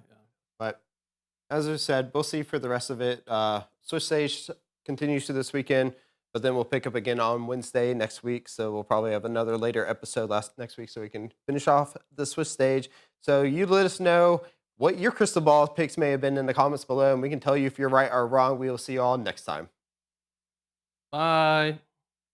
But as I said, we'll see for the rest of it. Swiss stage continues to this weekend, but then we'll pick up again on Wednesday next week. So we'll probably have another later episode next week so we can finish off the Swiss stage. So you let us know what your crystal ball picks may have been in the comments below, and we can tell you if you're right or wrong. We will see you all next time. Bye.